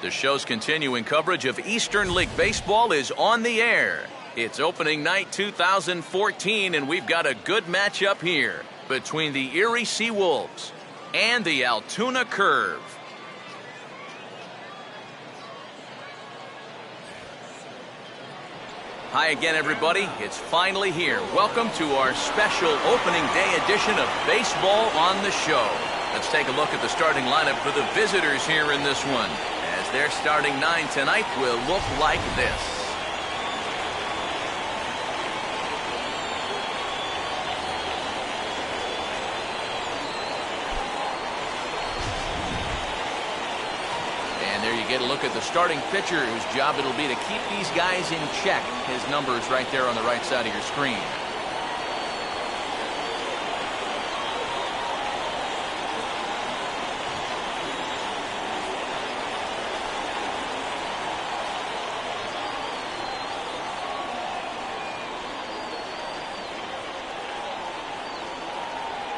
The show's continuing coverage of Eastern League Baseball is on the air. It's opening night 2014, and we've got a good matchup here between the Erie Seawolves and the Altoona Curve. Hi again, everybody. It's finally here. Welcome to our special opening day edition of Baseball on the Show. Let's take a look at the starting lineup for the visitors here in this one, as their starting nine tonight will look like this. And there you get a look at the starting pitcher, whose job it'll be to keep these guys in check. His number is right there on the right side of your screen.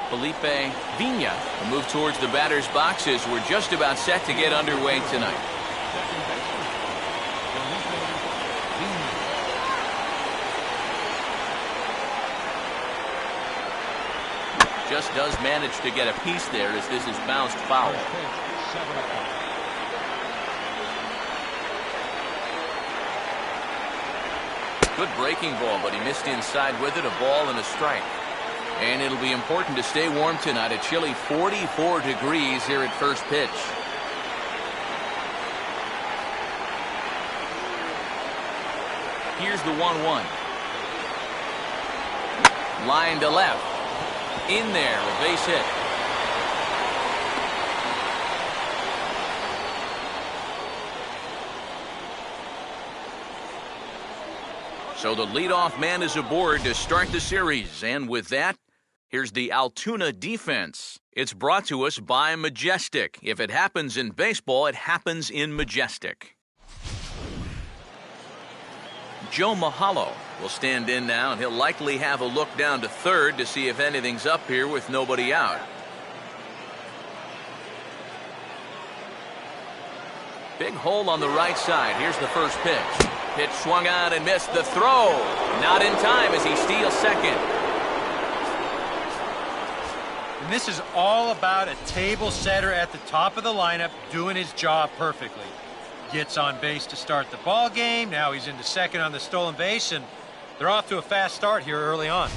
Felipe Vina will move towards the batter's box as we're just about set to get underway tonight. Just does manage to get a piece there as this is bounced foul. Good breaking ball, but he missed inside with it, a ball and a strike. And it'll be important to stay warm tonight. A chilly 44 degrees here at first pitch. Here's the 1-1. Line to left. In there, a base hit. So the leadoff man is aboard to start the series. And with that, here's the Altoona defense. It's brought to us by Majestic. If it happens in baseball, it happens in Majestic. Joe Mahalo will stand in now, and he'll likely have a look down to third to see if anything's up here with nobody out. Big hole on the right side. Here's the first pitch. Pitch swung on and missed. The throw. Not in time as he steals second. And this is all about a table setter at the top of the lineup doing his job perfectly. Gets on base to start the ball game. Now he's into second on the stolen base, and they're off to a fast start here early on.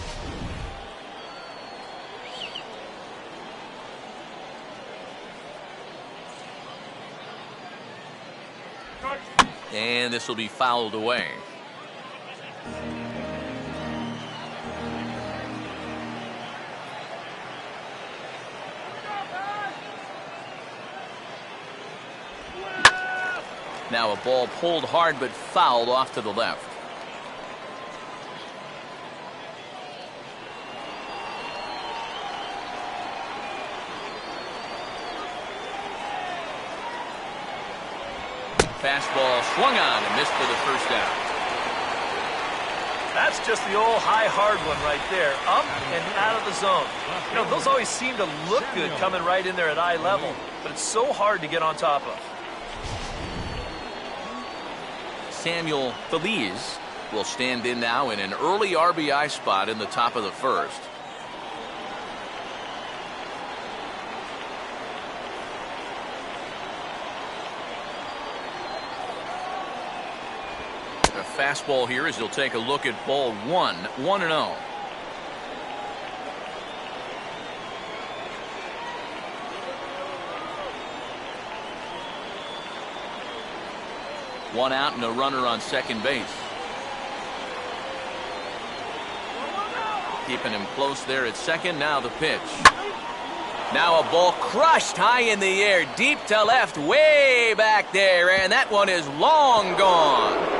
And this will be fouled away. Now a ball pulled hard but fouled off to the left. Fastball swung on and missed for the first out. That's just the old high hard one right there. Up and out of the zone. You know, those always seem to look good coming right in there at eye level, but it's so hard to get on top of. Samuel Feliz will stand in now in an early RBI spot in the top of the first. A fastball here as he'll take a look at ball one, 1-0. One out and a runner on second base. Keeping him close there at second. Now the pitch. Now a ball crushed high in the air, deep to left, way back there, and that one is long gone.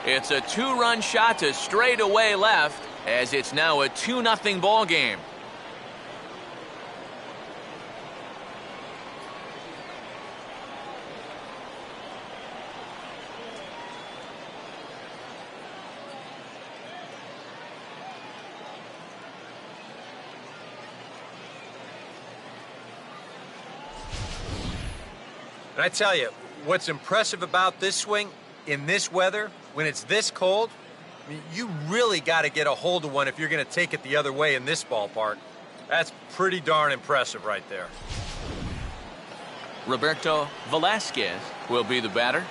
It's a two-run shot to straightaway left, as it's now a 2-0 ball game. And I tell you, what's impressive about this swing in this weather, when it's this cold, I mean, you really got to get a hold of one if you're going to take it the other way in this ballpark. That's pretty darn impressive right there. Roberto Velasquez will be the batter.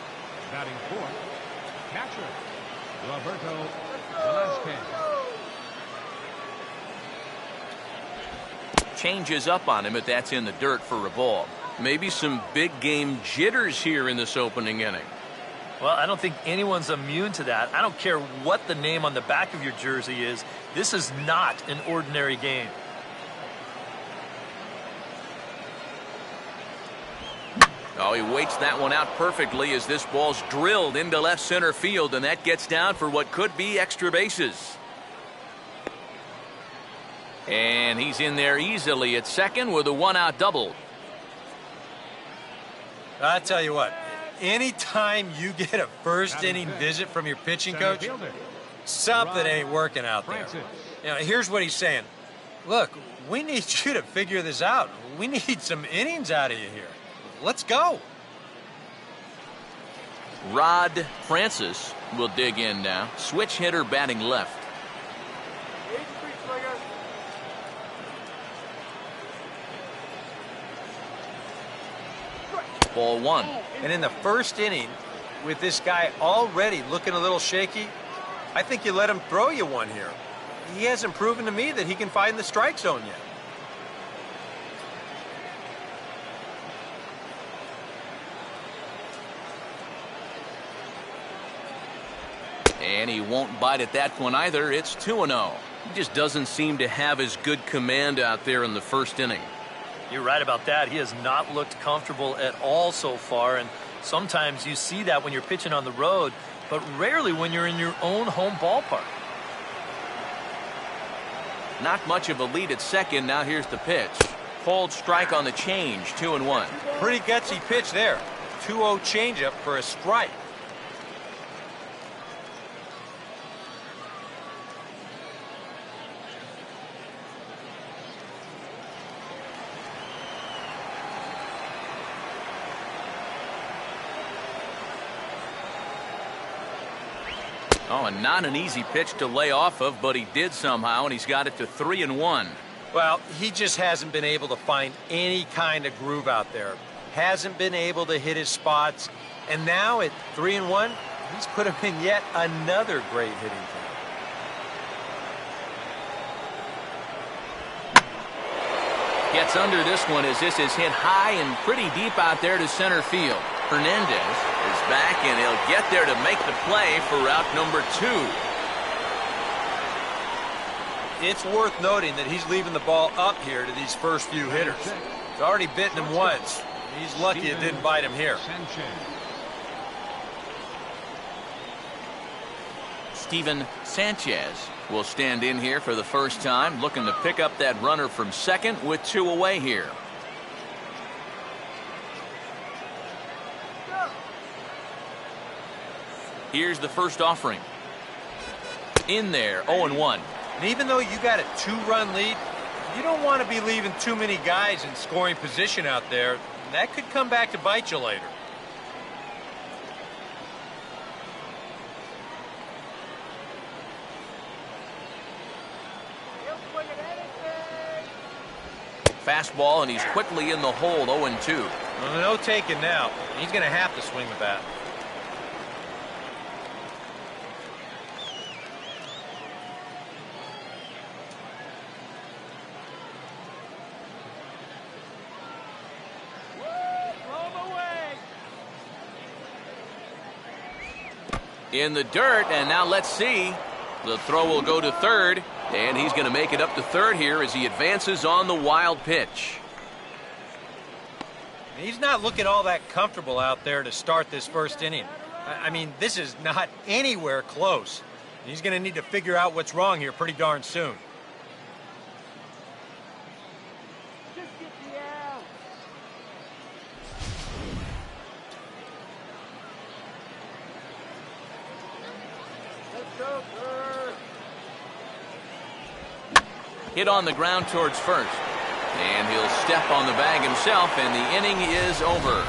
Batting fourth, catcher, Roberto Velasquez. Changes up on him, but that's in the dirt for a ball. Maybe some big game jitters here in this opening inning. Well, I don't think anyone's immune to that. I don't care what the name on the back of your jersey is. This is not an ordinary game. Oh, he waits that one out perfectly as this ball's drilled into left center field, and that gets down for what could be extra bases. And he's in there easily at second with a one-out double. I tell you what, anytime you get a first inning visit from your pitching coach, something ain't working out there. You know, here's what he's saying. Look, we need you to figure this out. We need some innings out of you here. Let's go. Rod Francis will dig in now. Switch hitter batting left. Ball one. And in the first inning, with this guy already looking a little shaky, I think you let him throw you one here. He hasn't proven to me that he can find the strike zone yet. And he won't bite at that one either. It's 2-0. He just doesn't seem to have as good command out there in the first inning. You're right about that. He has not looked comfortable at all so far, and sometimes you see that when you're pitching on the road, but rarely when you're in your own home ballpark. Not much of a lead at second. Now here's the pitch. Called strike on the change, 2-1. Pretty gutsy pitch there. 2-0 changeup for a strike. Oh, and not an easy pitch to lay off of, but he did somehow, and he's got it to 3-1. Well, he just hasn't been able to find any kind of groove out there. Hasn't been able to hit his spots. And now at 3-1, he's put him in yet another great hitting count. Gets under this one as this is hit high and pretty deep out there to center field. Hernandez is back, and he'll get there to make the play for out number 2. It's worth noting that he's leaving the ball up here to these first few hitters. He's already bitten him once. He's lucky it didn't bite him here. Steven Sanchez will stand in here for the first time, looking to pick up that runner from second with 2 away here. Here's the first offering. In there, 0-1. And even though you got a 2-run lead, you don't want to be leaving too many guys in scoring position out there. That could come back to bite you later. Fastball, and he's quickly in the hole, 0-2. Well, no taking now. He's going to have to swing the bat. In the dirt, and now let's see. The throw will go to third, and he's going to make it up to third here as he advances on the wild pitch. He's not looking all that comfortable out there to start this first inning. I mean, this is not anywhere close. He's going to need to figure out what's wrong here pretty darn soon. Hit on the ground towards first. And he'll step on the bag himself, and the inning is over.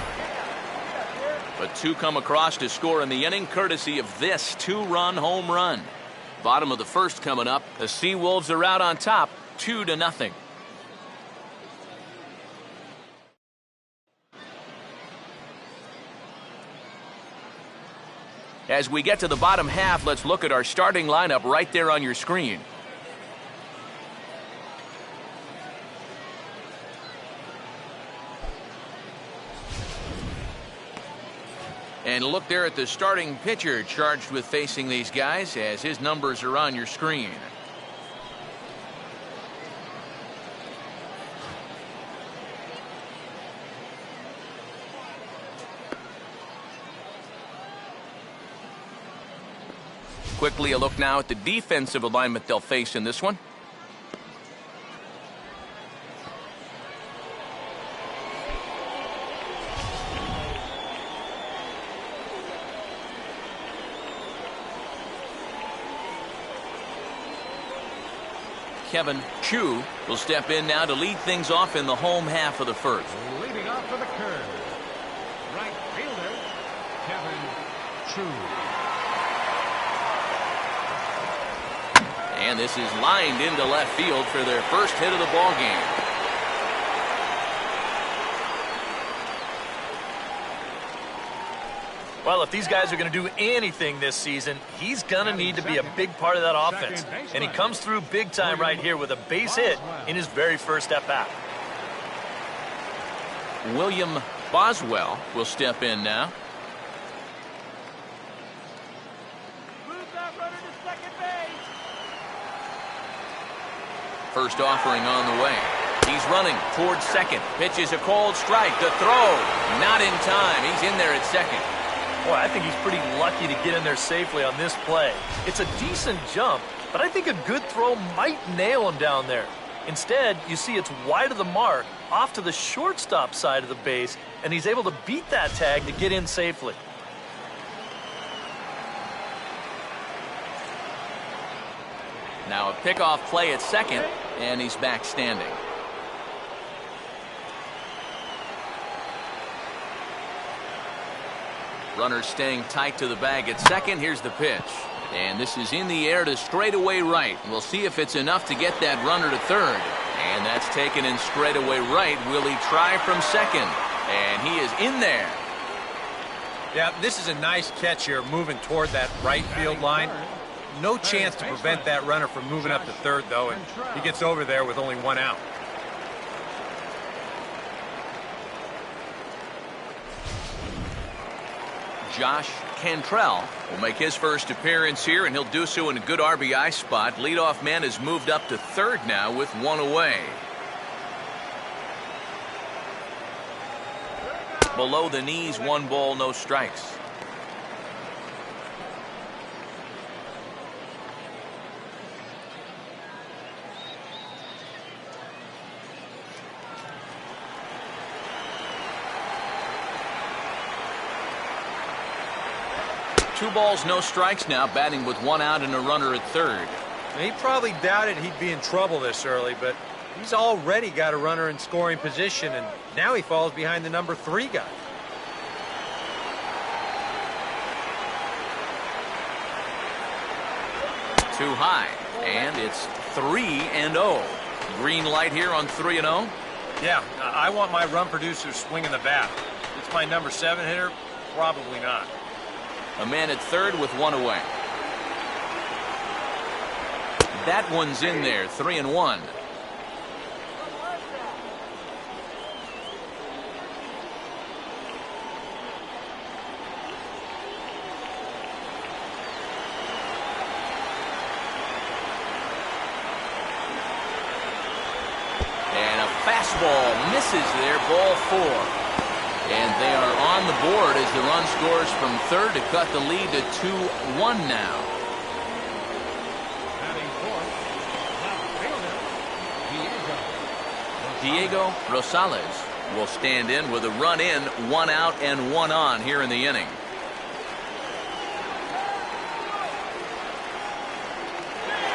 But two come across to score in the inning, courtesy of this two-run home run. Bottom of the first coming up. The Seawolves are out on top, 2-0. As we get to the bottom half, let's look at our starting lineup right there on your screen. And look there at the starting pitcher charged with facing these guys, as his numbers are on your screen. Quickly a look now at the defensive alignment they'll face in this one. Kevin Chu will step in now to lead things off in the home half of the first. Leading off for the curve, right fielder, Kevin Chu. And this is lined into left field for their first hit of the ball game. Well, if these guys are going to do anything this season, he's going to need to be a big part of that offense. And he comes through big time right here with a base hit in his very first at-bat. William Boswell will step in now. Move that runner to second base. First offering on the way. He's running towards second. Pitches a cold strike. The throw, not in time. He's in there at second. Boy, I think he's pretty lucky to get in there safely on this play. It's a decent jump, but I think a good throw might nail him down there. Instead, you see it's wide of the mark, off to the shortstop side of the base, and he's able to beat that tag to get in safely. Now a pickoff play at second, and he's back standing. Runner staying tight to the bag at second. Here's the pitch. And this is in the air to straightaway right. We'll see if it's enough to get that runner to third. And that's taken in straightaway right. Will he try from second? And he is in there. Yeah, this is a nice catch here, moving toward that right field line. No chance to prevent that runner from moving up to third, though, and he gets over there with only one out. Josh Cantrell will make his first appearance here, and he'll do so in a good RBI spot. Leadoff man has moved up to third now with one away. Below the knees, 1 ball, no strikes. Two balls, no strikes now, batting with 1 out and a runner at third. He probably doubted he'd be in trouble this early, but he's already got a runner in scoring position, and now he falls behind the number 3 guy. Too high, and it's 3-0. Green light here on 3-0. Yeah, I want my run producer swinging the bat. It's my number 7 hitter, probably not. A man at third with 1 away. That one's in there, 3-1. And a fastball misses there, ball 4. And they are on the board as the run scores from third to cut the lead to 2-1 now. Batting fourth, left fielder, Diego Rosales will stand in with a run in, 1 out and 1 on here in the inning.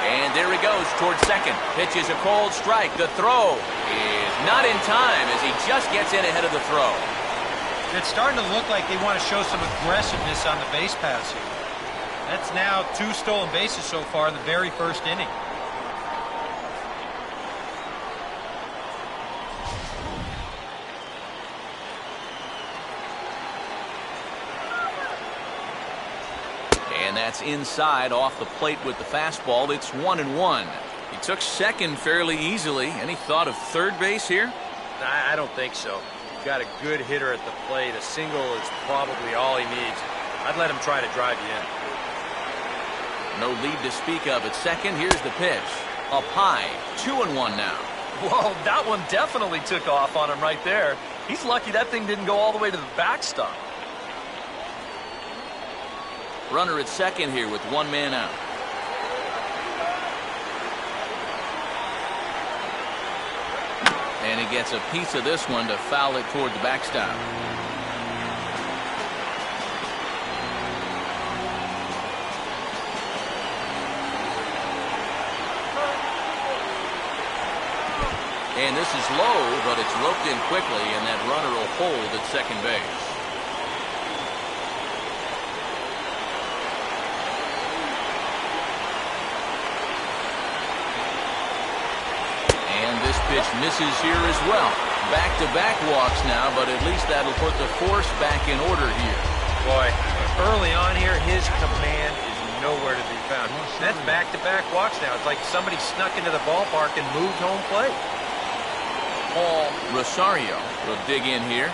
And there he goes towards second. Pitches a cold strike. The throw is not in time as he just gets in ahead of the throw. It's starting to look like they want to show some aggressiveness on the base pass here. That's now 2 stolen bases so far in the very first inning. And that's inside off the plate with the fastball. It's 1-1. He took second fairly easily. Any thought of third base here? I don't think so. You've got a good hitter at the plate. A single is probably all he needs. I'd let him try to drive you in. No lead to speak of at second. Here's the pitch. Up high. 2-1 now. Whoa, that one definitely took off on him right there. He's lucky that thing didn't go all the way to the backstop. Runner at second here with 1 man out. And he gets a piece of this one to foul it toward the backstop. And this is low, but it's roped in quickly, and that runner will hold at second base. This pitch misses here as well. Back-to-back walks now, but at least that'll put the force back in order here. Boy, early on here, his command is nowhere to be found. That's back-to-back walks now. It's like somebody snuck into the ballpark and moved home plate. Paul Rosario will dig in here.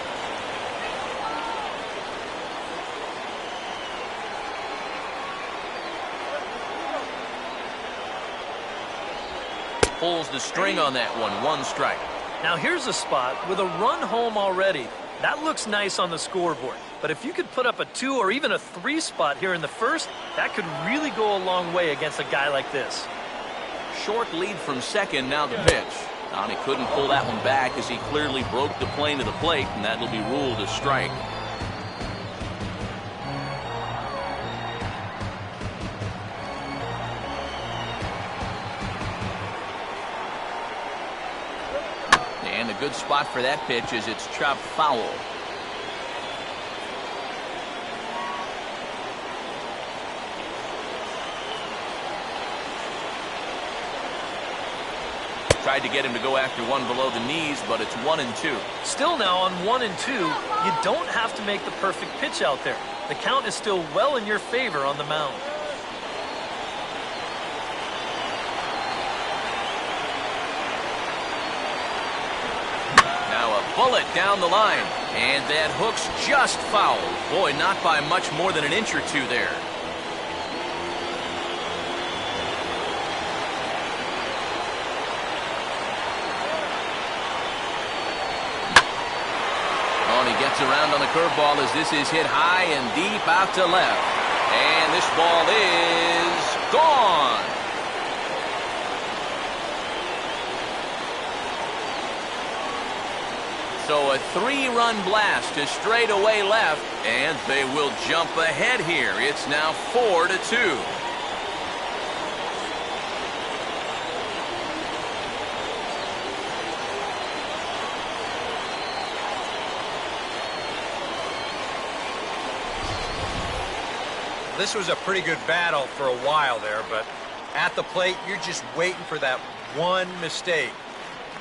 Pulls the string on that one. 1 strike. Now here's a spot with a run home already. That looks nice on the scoreboard. But if you could put up a 2 or even a 3 spot here in the first, that could really go a long way against a guy like this. Short lead from second. Now the pitch. And he couldn't pull that one back as he clearly broke the plane of the plate, and that'll be ruled a strike. And a good spot for that pitch is it's chopped foul. Tried to get him to go after one below the knees, but it's 1-2. Still now on 1-2, you don't have to make the perfect pitch out there. The count is still well in your favor on the mound. Bullet down the line, and that hook's just foul. Boy, not by much more than an inch or 2 there. Oh, and he gets around on the curveball as this is hit high and deep out to left. And this ball is gone. So a 3-run blast to straightaway left, and they will jump ahead here. It's now 4-2. This was a pretty good battle for a while there, but at the plate, you're just waiting for that one mistake.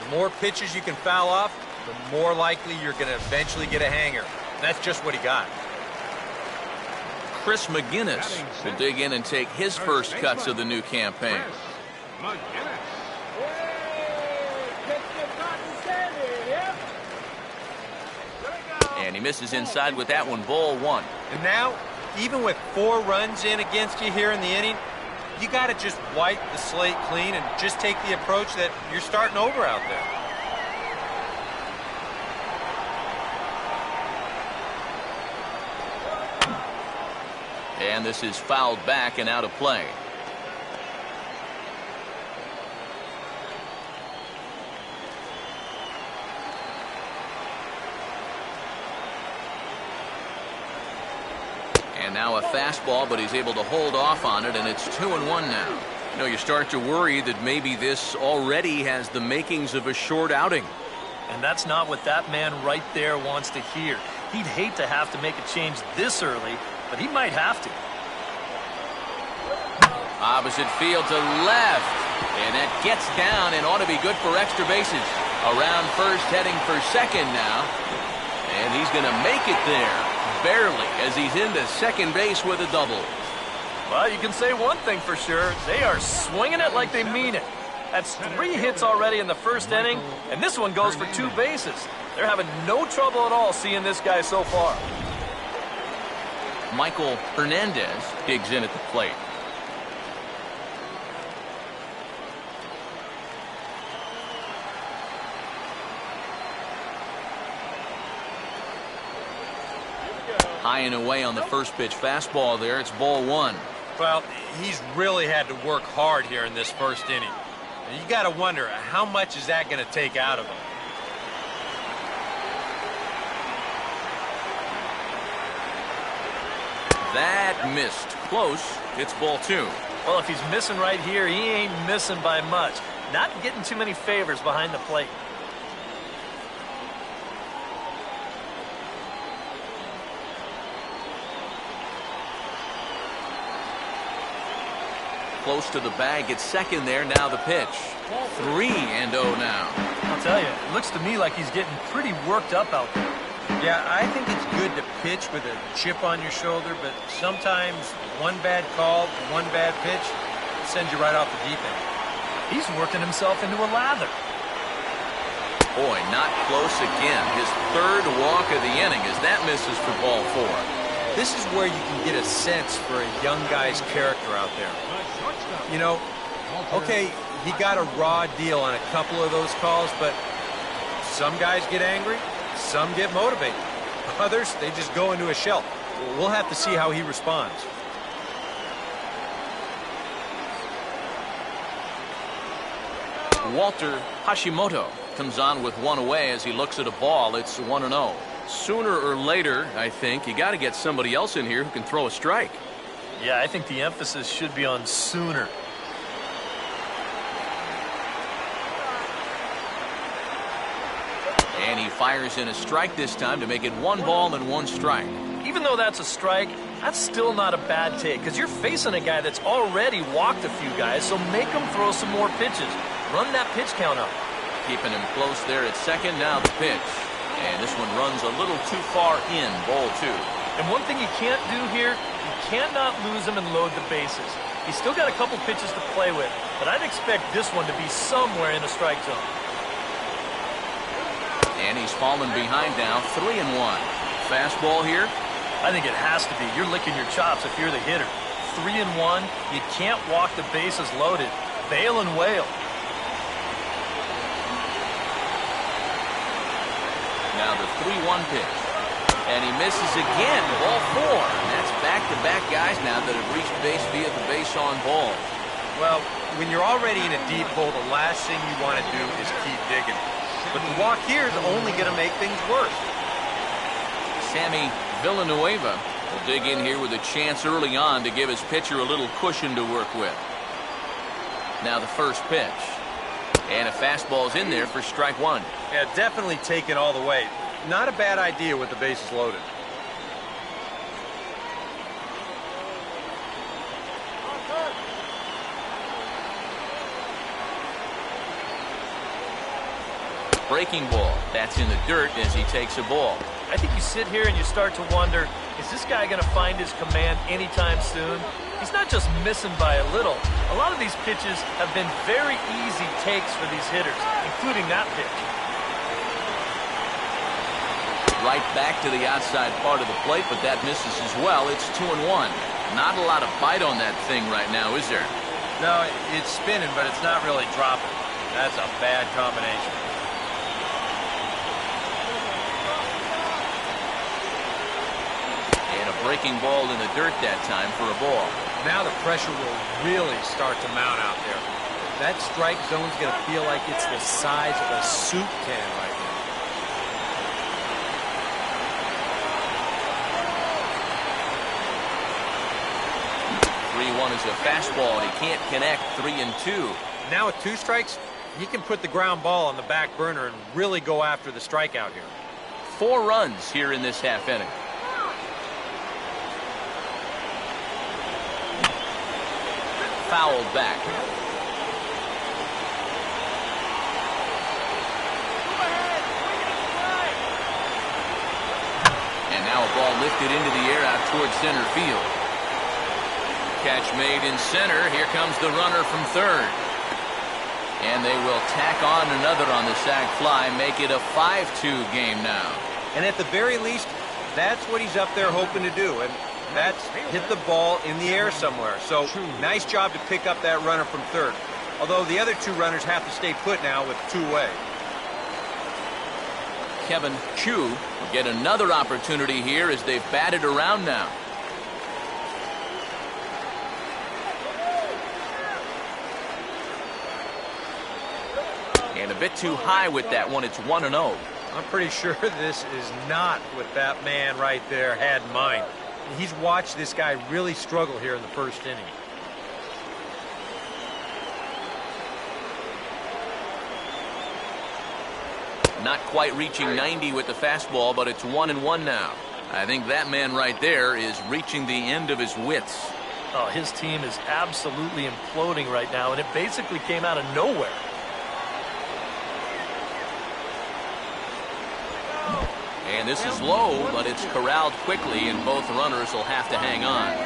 The more pitches you can foul off, the more likely you're going to eventually get a hanger. That's just what he got. Chris McGinnis will dig in and take his first cuts of the new campaign. And he misses inside with that one, ball 1. And now, even with 4 runs in against you here in the inning, you got to just wipe the slate clean and just take the approach that you're starting over out there. And this is fouled back and out of play. And now a fastball, but he's able to hold off on it, and it's 2-1 now. You know, you start to worry that maybe this already has the makings of a short outing. And that's not what that man right there wants to hear. He'd hate to have to make a change this early, but he might have to. Opposite field to left. And that gets down and ought to be good for extra bases. Around first, heading for second now. And he's going to make it there. Barely, as he's into second base with a double. Well, you can say one thing for sure. They are swinging it like they mean it. That's 3 hits already in the first inning, and this one goes for 2 bases. They're having no trouble at all seeing this guy so far. Michael Hernandez digs in at the plate. High and away on the first pitch fastball there. It's ball 1. Well, he's really had to work hard here in this first inning. And you got to wonder, how much is that going to take out of him? That missed. Close. It's ball 2. Well, if he's missing right here, he ain't missing by much. Not getting too many favors behind the plate. Close to the bag. It's second there. Now the pitch. 3-0 now. I'll tell you, it looks to me like he's getting pretty worked up out there. Yeah, I think it's good to pitch with a chip on your shoulder, but sometimes one bad call, one bad pitch sends you right off the deep end. He's working himself into a lather. Boy, not close again. His 3rd walk of the inning as that misses for ball 4. This is where you can get a sense for a young guy's character out there. You know, okay, he got a raw deal on a couple of those calls, but some guys get angry, some get motivated. Others, they just go into a shell. We'll have to see how he responds. Walter Hashimoto comes on with 1 away as he looks at a ball. It's 1-0. Sooner or later, I think, you got to get somebody else in here who can throw a strike. Yeah, I think the emphasis should be on sooner. And he fires in a strike this time to make it 1 ball and 1 strike. Even though that's a strike, that's still not a bad take, because you're facing a guy that's already walked a few guys, so make him throw some more pitches. Run that pitch count up. Keeping him close there at second. Now the pitch. And this one runs a little too far in. Ball 2. And one thing you can't do here, you cannot lose him and load the bases. He's still got a couple pitches to play with, but I'd expect this one to be somewhere in the strike zone. And he's fallen behind now. 3-1. Fastball here. I think it has to be. You're licking your chops if you're the hitter. 3-1. You can't walk the bases loaded. Bail and wail. Now the 3-1 pitch. And he misses again. Ball 4. And that's back-to-back guys now that have reached base via the base on ball. Well, when you're already in a deep hole, the last thing you want to do is keep digging. But the walk here is only going to make things worse. Sammy Villanueva will dig in here with a chance early on to give his pitcher a little cushion to work with. Now the first pitch. And a fastball's in there for strike 1. Yeah, definitely take it all the way. Not a bad idea with the bases loaded. Breaking ball. That's in the dirt as he takes a ball. I think you sit here and you start to wonder, is this guy going to find his command anytime soon? He's not just missing by a little. A lot of these pitches have been very easy takes for these hitters, including that pitch. Right back to the outside part of the plate, but that misses as well. It's 2-1. Not a lot of bite on that thing right now, is there? No, it's spinning, but it's not really dropping. That's a bad combination. And a breaking ball in the dirt that time for a ball. Now the pressure will really start to mount out there. That strike zone's going to feel like it's the size of a soup can right now. Is a fastball, and he can't connect. 3-2. Now with 2 strikes, he can put the ground ball on the back burner and really go after the strikeout here. 4 runs here in this half inning. Fouled back. And now a ball lifted into the air out towards center field. Catch made in center. Here comes the runner from third. And they will tack on another on the sac fly, make it a 5-2 game now. And at the very least, that's what he's up there hoping to do. And that's hit the ball in the air somewhere. So nice job to pick up that runner from third. Although the other 2 runners have to stay put now with 2 away. Kevin Chu will get another opportunity here as they've batted around now. And a bit too high with that one. It's 1-0. I'm pretty sure this is not what that man right there had in mind. He's watched this guy really struggle here in the first inning. Not quite reaching 90 with the fastball, but it's 1-1 now. I think that man right there is reaching the end of his wits. Oh, his team is absolutely imploding right now, and it basically came out of nowhere. And this is low, but it's corralled quickly, and both runners will have to hang on.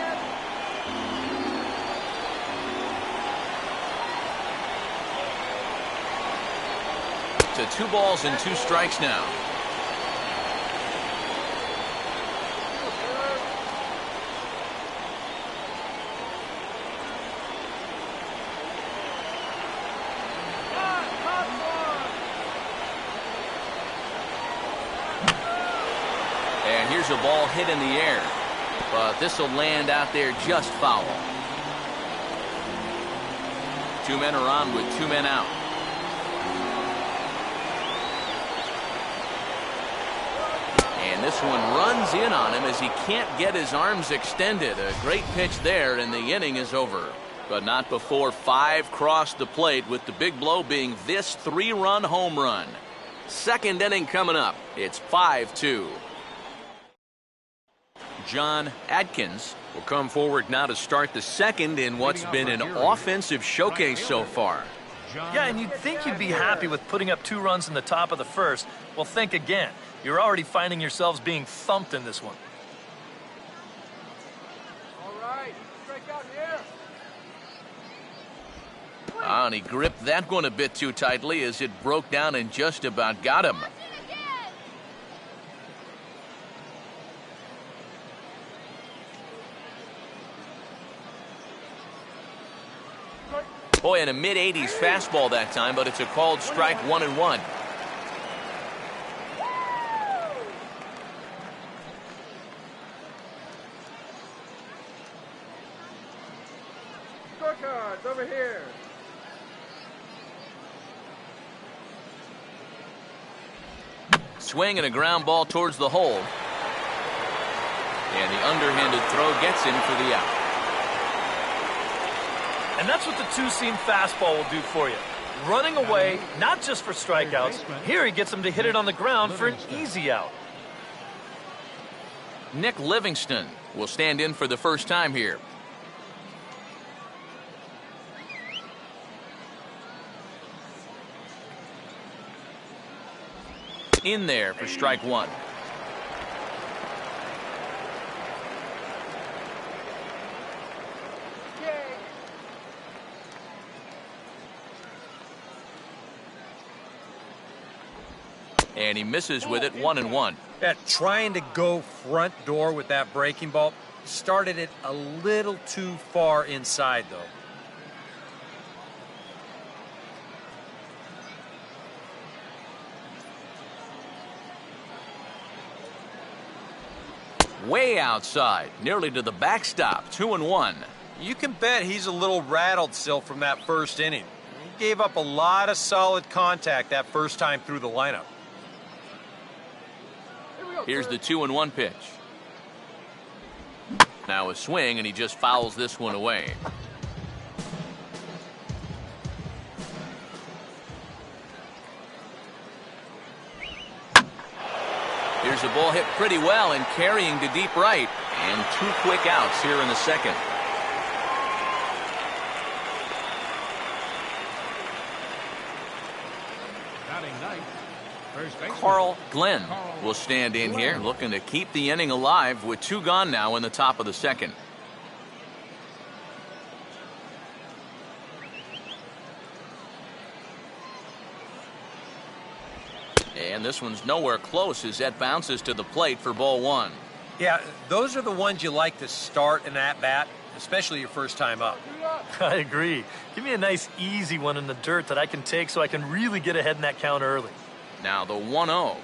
To 2 balls and 2 strikes now. And here's a ball hit in the air, but this will land out there just foul. 2 men are on with 2 men out. And this one runs in on him as he can't get his arms extended. A great pitch there, and the inning is over. But not before 5 crossed the plate, with the big blow being this 3-run home run. Second inning coming up. It's 5-2. John Adkins will come forward now to start the second in what's been an offensive showcase so far. Yeah, and you'd think you'd be happy with putting up 2 runs in the top of the first. Well, think again. You're already finding yourselves being thumped in this one. All right, strike out here. And he gripped that one a bit too tightly as it broke down and just about got him. Boy, in a mid-80s fastball that time, but it's a called strike, 1-1. Scorecards over here. Swing and a ground ball towards the hole. And the underhanded throw gets him for the out. And that's what the 2-seam fastball will do for you. Running away, not just for strikeouts. Here he gets him to hit it on the ground for an easy out. Nick Livingston will stand in for the first time here. In there for strike 1. And he misses with it, 1-1. Yeah, trying to go front door with that breaking ball started it a little too far inside, though. Way outside, nearly to the backstop, 2-1. You can bet he's a little rattled still from that first inning. He gave up a lot of solid contact that first time through the lineup. Here's the 2-1 pitch. Now a swing, and he just fouls this one away. Here's Here's a ball hit pretty well and carrying to deep right. And 2 quick outs here in the second. Batting ninth, first baseman Carl Glenn will stand in here, looking to keep the inning alive with 2 gone now in the top of the second. And this one's nowhere close as that bounces to the plate for ball 1. Yeah, those are the ones you like to start an at-bat, especially your first time up. I agree. Give me a nice, easy one in the dirt that I can take so I can really get ahead in that count early. Now the 1-0.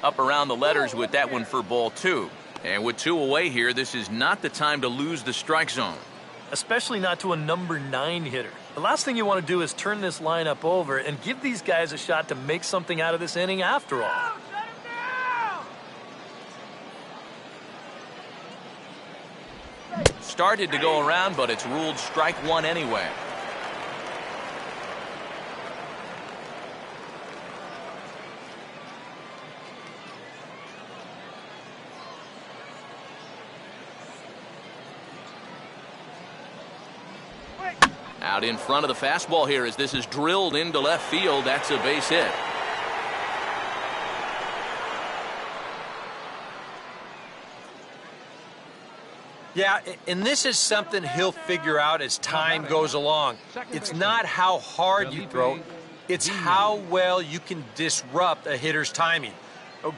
Up around the letters with that one for ball 2. And with 2 away here, this is not the time to lose the strike zone. Especially not to a number 9 hitter. The last thing you want to do is turn this lineup over and give these guys a shot to make something out of this inning after all. Started to go around, but it's ruled strike 1 anyway. Out in front of the fastball here as this is drilled into left field. That's a base hit. Yeah, and this is something he'll figure out as time goes along. It's not how hard you throw, it's how well you can disrupt a hitter's timing.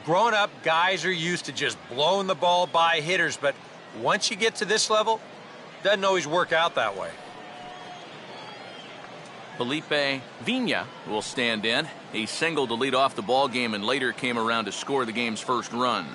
Growing up, guys are used to just blowing the ball by hitters, but once you get to this level, it doesn't always work out that way. Felipe Vina will stand in. He singled to lead off the ball game and later came around to score the game's first run.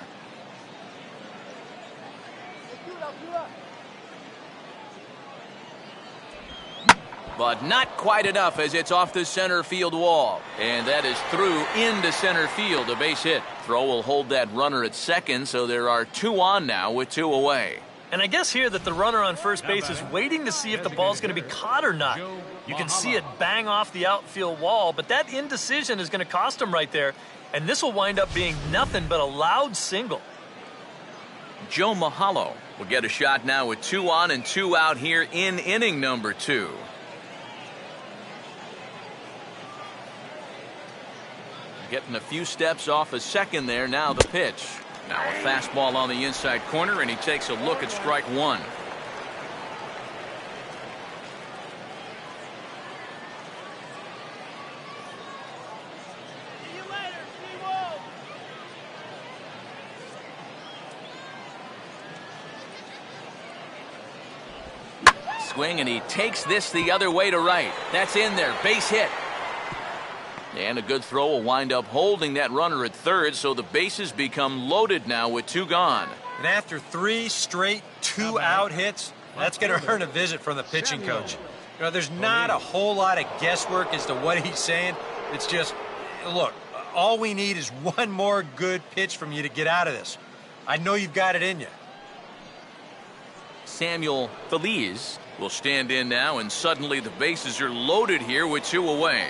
But not quite enough as it's off the center field wall. And that is through into center field, a base hit. Throw will hold that runner at second, so there are 2 on now with 2 away. And I guess here that the runner on first base is waiting to see if the ball's going to be caught or not. You can see it bang off the outfield wall, but that indecision is going to cost him right there. And this will wind up being nothing but a loud single. Joe Mahalo will get a shot now with 2 on and 2 out here in inning number 2. Getting a few steps off a second there. Now the pitch. Now a fastball on the inside corner, and he takes a look at strike 1. See you later, Seawolves. Swing, and he takes this the other way to right. That's in there. Base hit. And a good throw will wind up holding that runner at third, so the bases become loaded now with 2 gone. And after 3 straight 2-out hits, that's going to earn a visit from the pitching coach. You know, there's not a whole lot of guesswork as to what he's saying. It's just, look, all we need is one more good pitch from you to get out of this. I know you've got it in you. Samuel Feliz will stand in now, and suddenly the bases are loaded here with 2 away.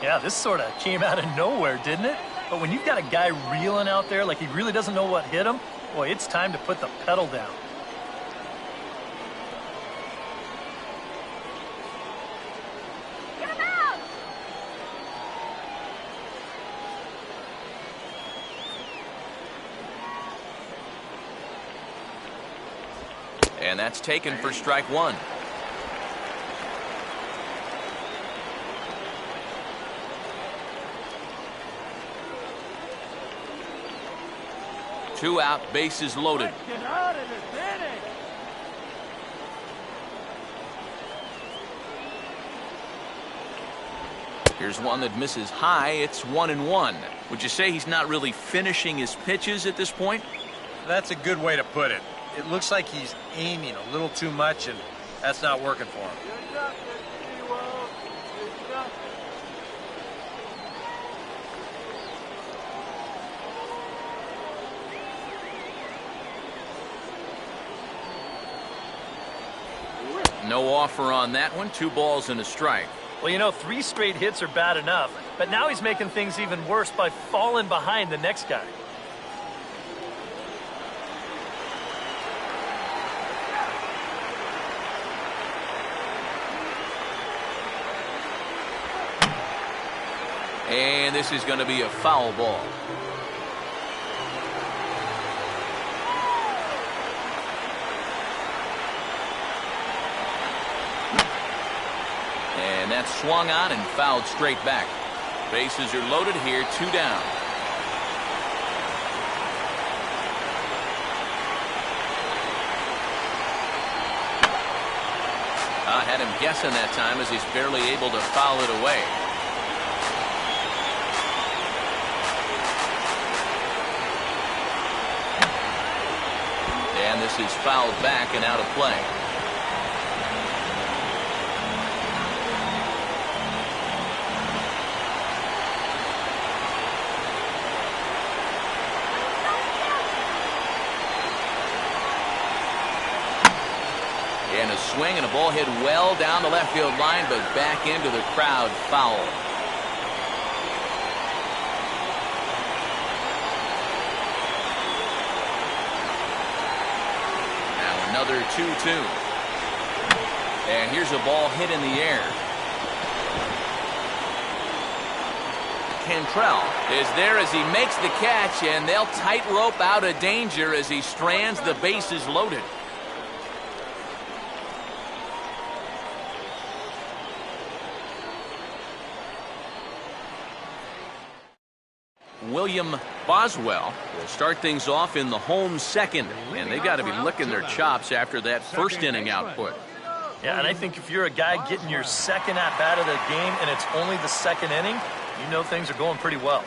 Yeah, this sort of came out of nowhere, didn't it? But when you've got a guy reeling out there like he really doesn't know what hit him, boy, it's time to put the pedal down. Get him out! And that's taken for strike 1. Two out, bases loaded. Get out of this inning! Here's one that misses high. It's 1-1. Would you say he's not really finishing his pitches at this point? That's a good way to put it. It looks like he's aiming a little too much, and that's not working for him. You're nothing, Seawolves. You're nothing. No offer on that one. 2 balls and a strike. Well, you know, 3 straight hits are bad enough, but now he's making things even worse by falling behind the next guy. And this is going to be a foul ball. And that's swung on and fouled straight back. Bases are loaded here, 2 down. I had him guessing that time as he's barely able to foul it away. And this is fouled back and out of play. And a swing and a ball hit well down the left field line, but back into the crowd, foul. Now another 2-2. And here's a ball hit in the air. Cantrell is there as he makes the catch, and they'll tightrope out of danger as he strands the bases loaded. William Boswell will start things off in the home second, and they got to be licking their chops after that first inning output. Yeah, and I think if you're a guy getting your second at-bat of the game and it's only the second inning, you know things are going pretty well.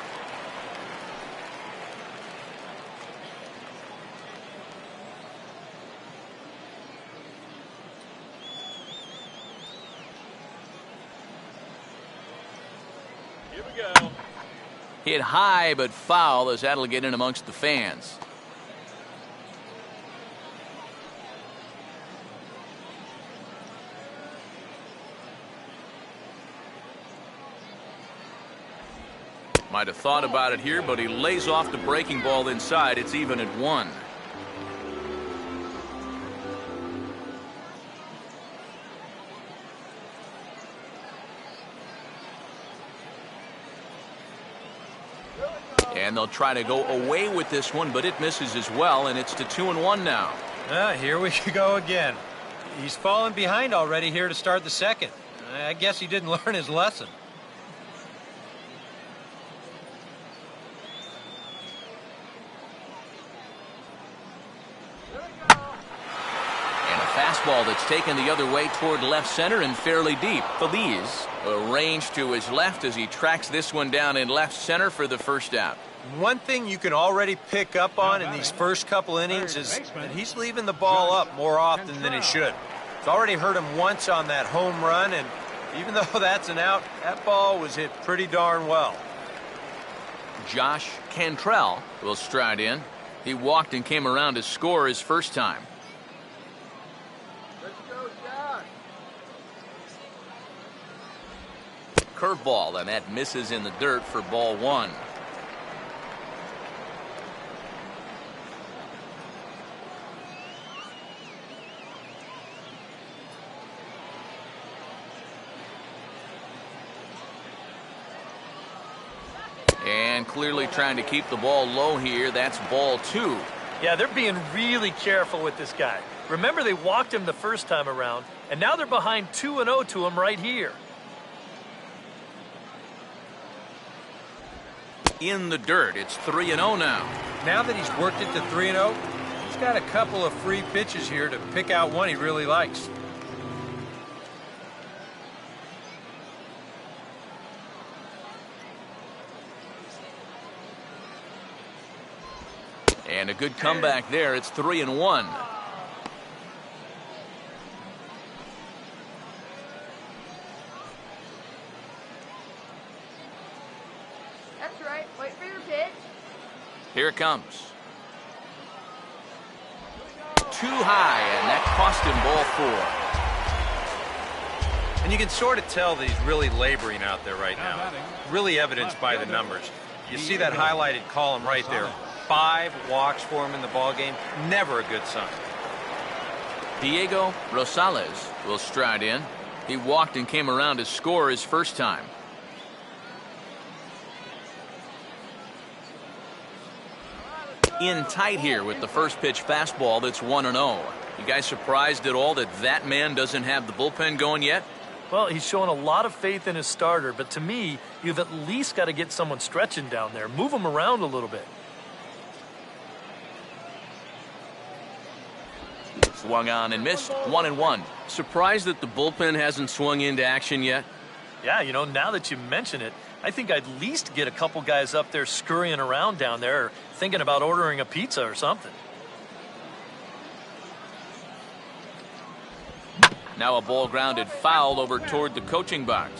Here we go. Hit high but foul as that'll get in amongst the fans. Might have thought about it here, but he lays off the breaking ball inside. It's even at 1. And they'll try to go away with this one, but it misses as well, and it's to 2-1 now. Here we go again. He's fallen behind already here to start the second. I guess he didn't learn his lesson. And a fastball that's taken the other way toward left center and fairly deep. Feliz arranged to his left as he tracks this one down in left center for the first out. One thing you can already pick up on in these first couple innings is that he's leaving the ball up more often than he should. It's already hurt him once on that home run, and even though that's an out, that ball was hit pretty darn well. Josh Cantrell will stride in. He walked and came around to score his first time. Let's go, Josh. Curveball, and that misses in the dirt for ball 1. And clearly trying to keep the ball low here. That's ball 2. Yeah, they're being really careful with this guy. Remember, they walked him the first time around, and now they're behind 2-0 to him right here. In the dirt, it's 3-0 now. Now that he's worked it to 3-0, he's got a couple of free pitches here to pick out one he really likes. And a good comeback there. It's 3-1. That's right. Wait for your pitch. Here it comes. Too high, and that cost him ball 4. And you can sort of tell that he's really laboring out there right now. batting. Really evidenced by the numbers. You see that highlighted column right there. 5 walks for him in the ballgame. Never a good sign. Diego Rosales will stride in. He walked and came around to score his first time. In tight here with the first pitch fastball that's 1-0. You guys surprised at all that that man doesn't have the bullpen going yet? Well, he's showing a lot of faith in his starter, but to me, you've at least got to get someone stretching down there. Move him around a little bit. Swung on and missed, 1-1. Surprised that the bullpen hasn't swung into action yet? Yeah, you know, now that you mention it, I think I'd at least get a couple guys up there scurrying around down there, or thinking about ordering a pizza or something. Now a ball grounded foul over toward the coaching box.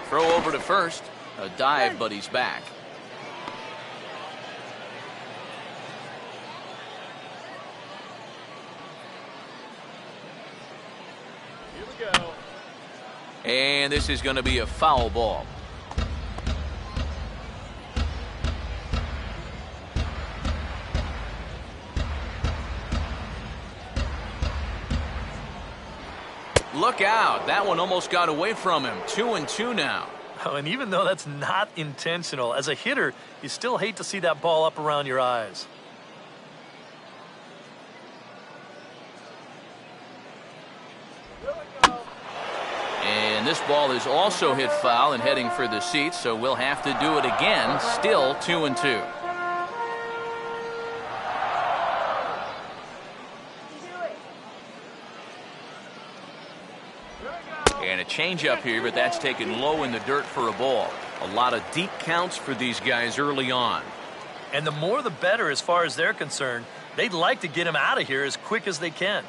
Throw over to first. A dive, but he's back. Here we go. And this is going to be a foul ball. Look out. That one almost got away from him. 2-2 now. Oh, and even though that's not intentional, as a hitter, you still hate to see that ball up around your eyes. And this ball is also hit foul and heading for the seats, so we'll have to do it again. Still 2-2. And a changeup here, but that's taken low in the dirt for a ball. A lot of deep counts for these guys early on. And the more the better as far as they're concerned. They'd like to get him out of here as quick as they can.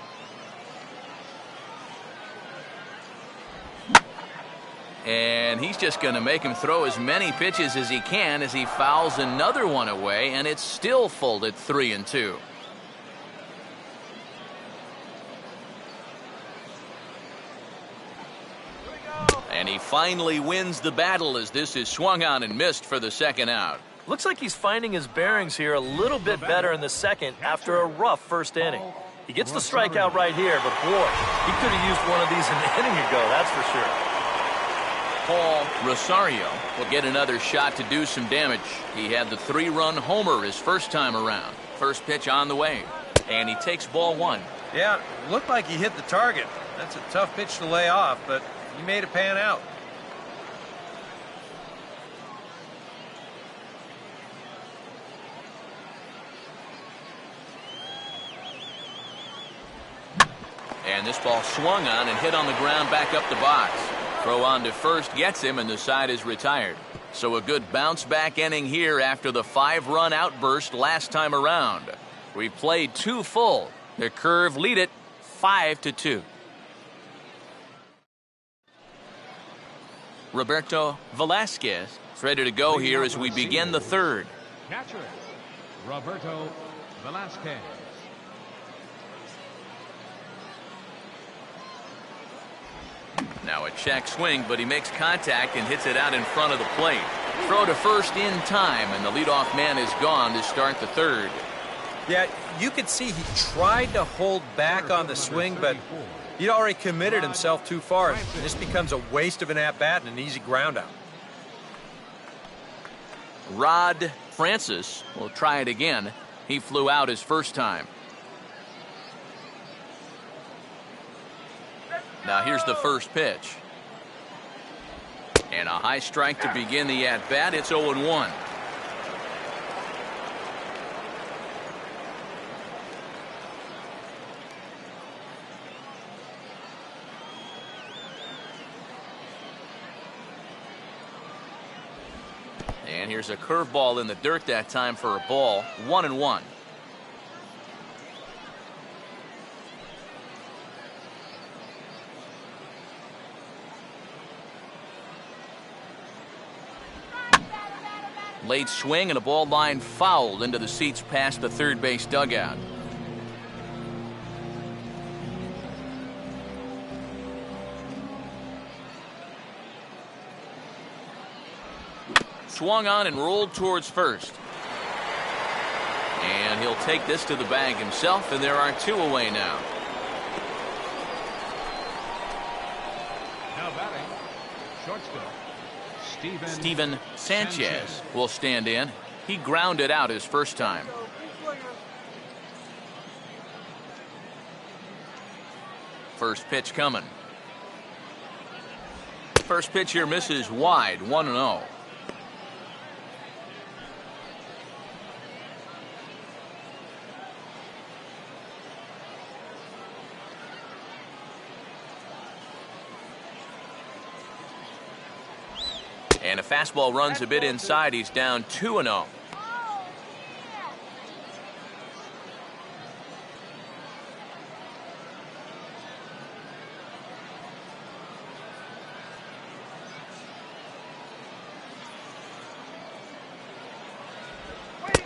And he's just going to make him throw as many pitches as he can as he fouls another one away, and it's still folded 3-2. And he finally wins the battle as this is swung on and missed for the second out. Looks like he's finding his bearings here a little bit better in the second after a rough first inning. He gets the strikeout right here, but boy, he could have used one of these an inning ago, that's for sure. Paul Rosario will get another shot to do some damage. He had the 3-run homer his first time around. First pitch on the way, and he takes ball 1. Yeah, looked like he hit the target. That's a tough pitch to lay off, but he made it pan out. And this ball swung on and hit on the ground back up the box. Throw on to first gets him, and the side is retired. So a good bounce back inning here after the 5-run outburst last time around. We played 2 full. The Curve lead it 5-2. Roberto Velasquez is ready to go here as we begin the third. Catcher, Roberto Velasquez. Now a check swing, but he makes contact and hits it out in front of the plate. Throw to first in time, and the leadoff man is gone to start the third. Yeah, you could see he tried to hold back on the swing, but he'd already committed himself too far. And this becomes a waste of an at-bat and an easy ground out. Rod Francis will try it again. He flew out his first time. Now here's the first pitch. And a high strike to begin the at-bat. It's 0-1. And here's a curveball in the dirt that time for a ball. 1-1. Late swing and a ball line fouled into the seats past the third base dugout. Swung on and rolled towards first. And he'll take this to the bag himself, and there are 2 away now. Now batting, shortstop, Steven Sanchez will stand in. He grounded out his first time. First pitch coming. First pitch here misses wide, 1-0. And a fastball runs a bit inside. He's down 2-0.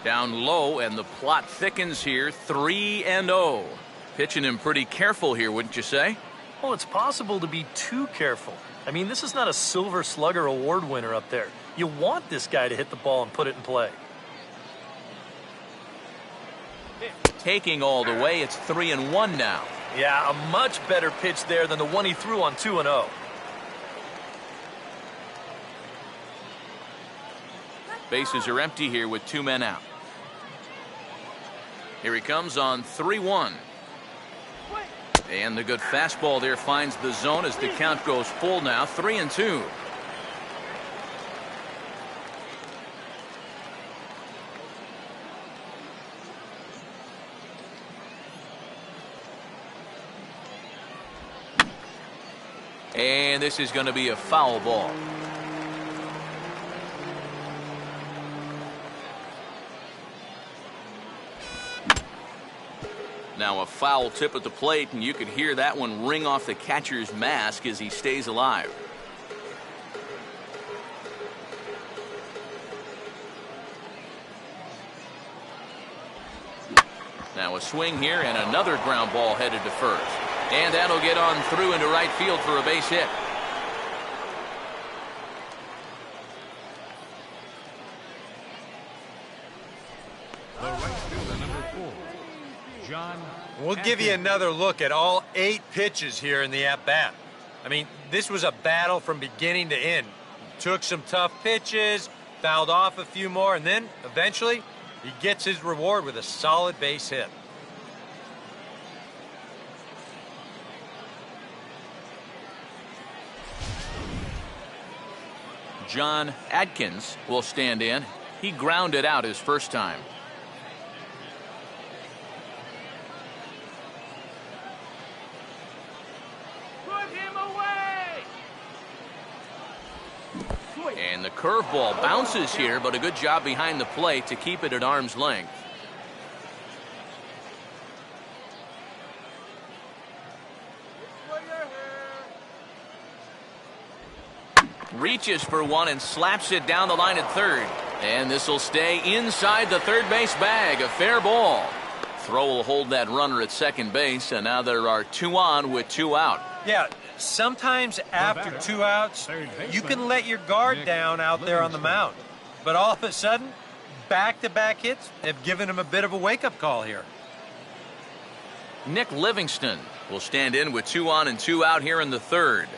Down low, and the plot thickens here. 3-0. Pitching him pretty careful here, wouldn't you say? Well, it's possible to be too careful. I mean, this is not a Silver Slugger award winner up there. You want this guy to hit the ball and put it in play. Taking all the way, it's 3-1 now. Yeah, a much better pitch there than the one he threw on 2-0. Bases are empty here with 2 men out. Here he comes on 3-1. And the good fastball there finds the zone as the count goes full now, 3-2. And this is going to be a foul ball. Now a foul tip at the plate, and you could hear that one ring off the catcher's mask as he stays alive. Now a swing here and another ground ball headed to first. And that'll get on through into right field for a base hit. the right fielder, number 4, John. We'll give you another look at all 8 pitches here in the at-bat. I mean, this was a battle from beginning to end. Took some tough pitches, fouled off a few more, and then eventually he gets his reward with a solid base hit. John Adkins will stand in. He grounded out his first time. Put him away! And the curveball bounces here, but a good job behind the plate to keep it at arm's length. Reaches for one and slaps it down the line at third. And this will stay inside the third base bag. A fair ball. Throw will hold that runner at second base, and now there are 2 on with 2 out. Yeah, sometimes after 2 outs, you can let your guard down out there on the mound. But all of a sudden, back-to-back hits have given him a bit of a wake-up call here. Nick Livingston will stand in with 2 on and 2 out here in the third.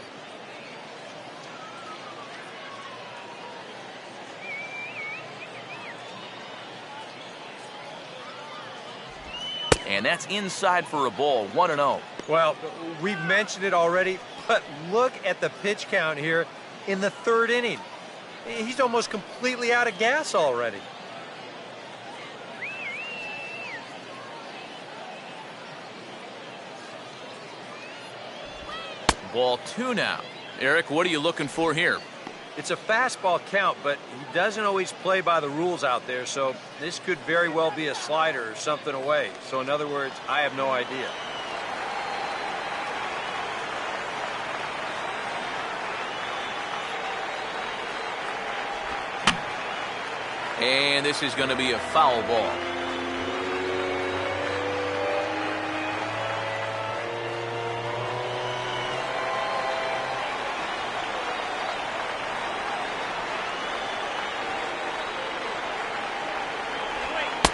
And that's inside for a ball, 1-0. Well, we've mentioned it already, but look at the pitch count here in the third inning. He's almost completely out of gas already. Ball 2 now. Eric, what are you looking for here? It's a fastball count, but he doesn't always play by the rules out there, so this could very well be a slider or something away. So in other words, I have no idea. And this is going to be a foul ball.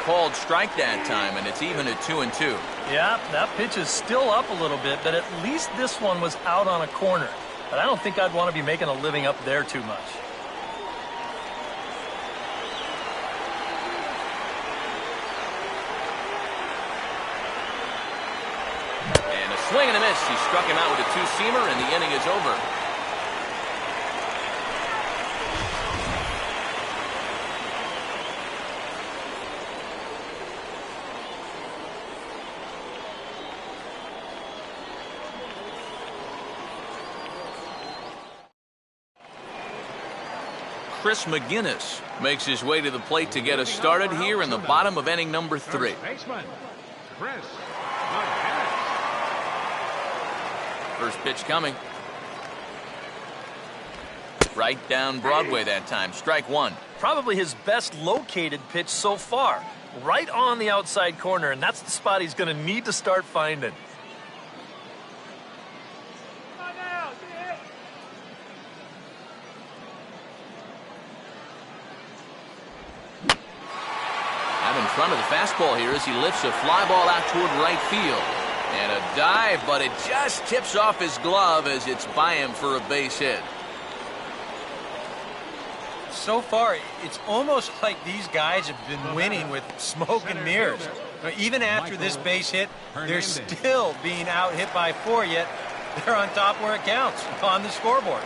Called strike that time, and it's even at 2-2. Yeah, that pitch is still up a little bit, but at least this one was out on a corner. But I don't think I'd want to be making a living up there too much. And a swing and a miss. He struck him out with a two-seamer, and the inning is over. Chris McGinnis makes his way to the plate to get us started here in the bottom of inning number 3. Baseman, Chris McGinnis. First pitch coming. Right down Broadway that time. Strike one. Probably his best located pitch so far. Right on the outside corner, and that's the spot he's going to need to start finding. In front of the fastball here as he lifts a fly ball out toward right field. And a dive, but it just tips off his glove as it's by him for a base hit. So far, it's almost like these guys have been winning with smoke and mirrors. Even after this base hit, they're still being out hit by 4, yet they're on top where it counts, on the scoreboard.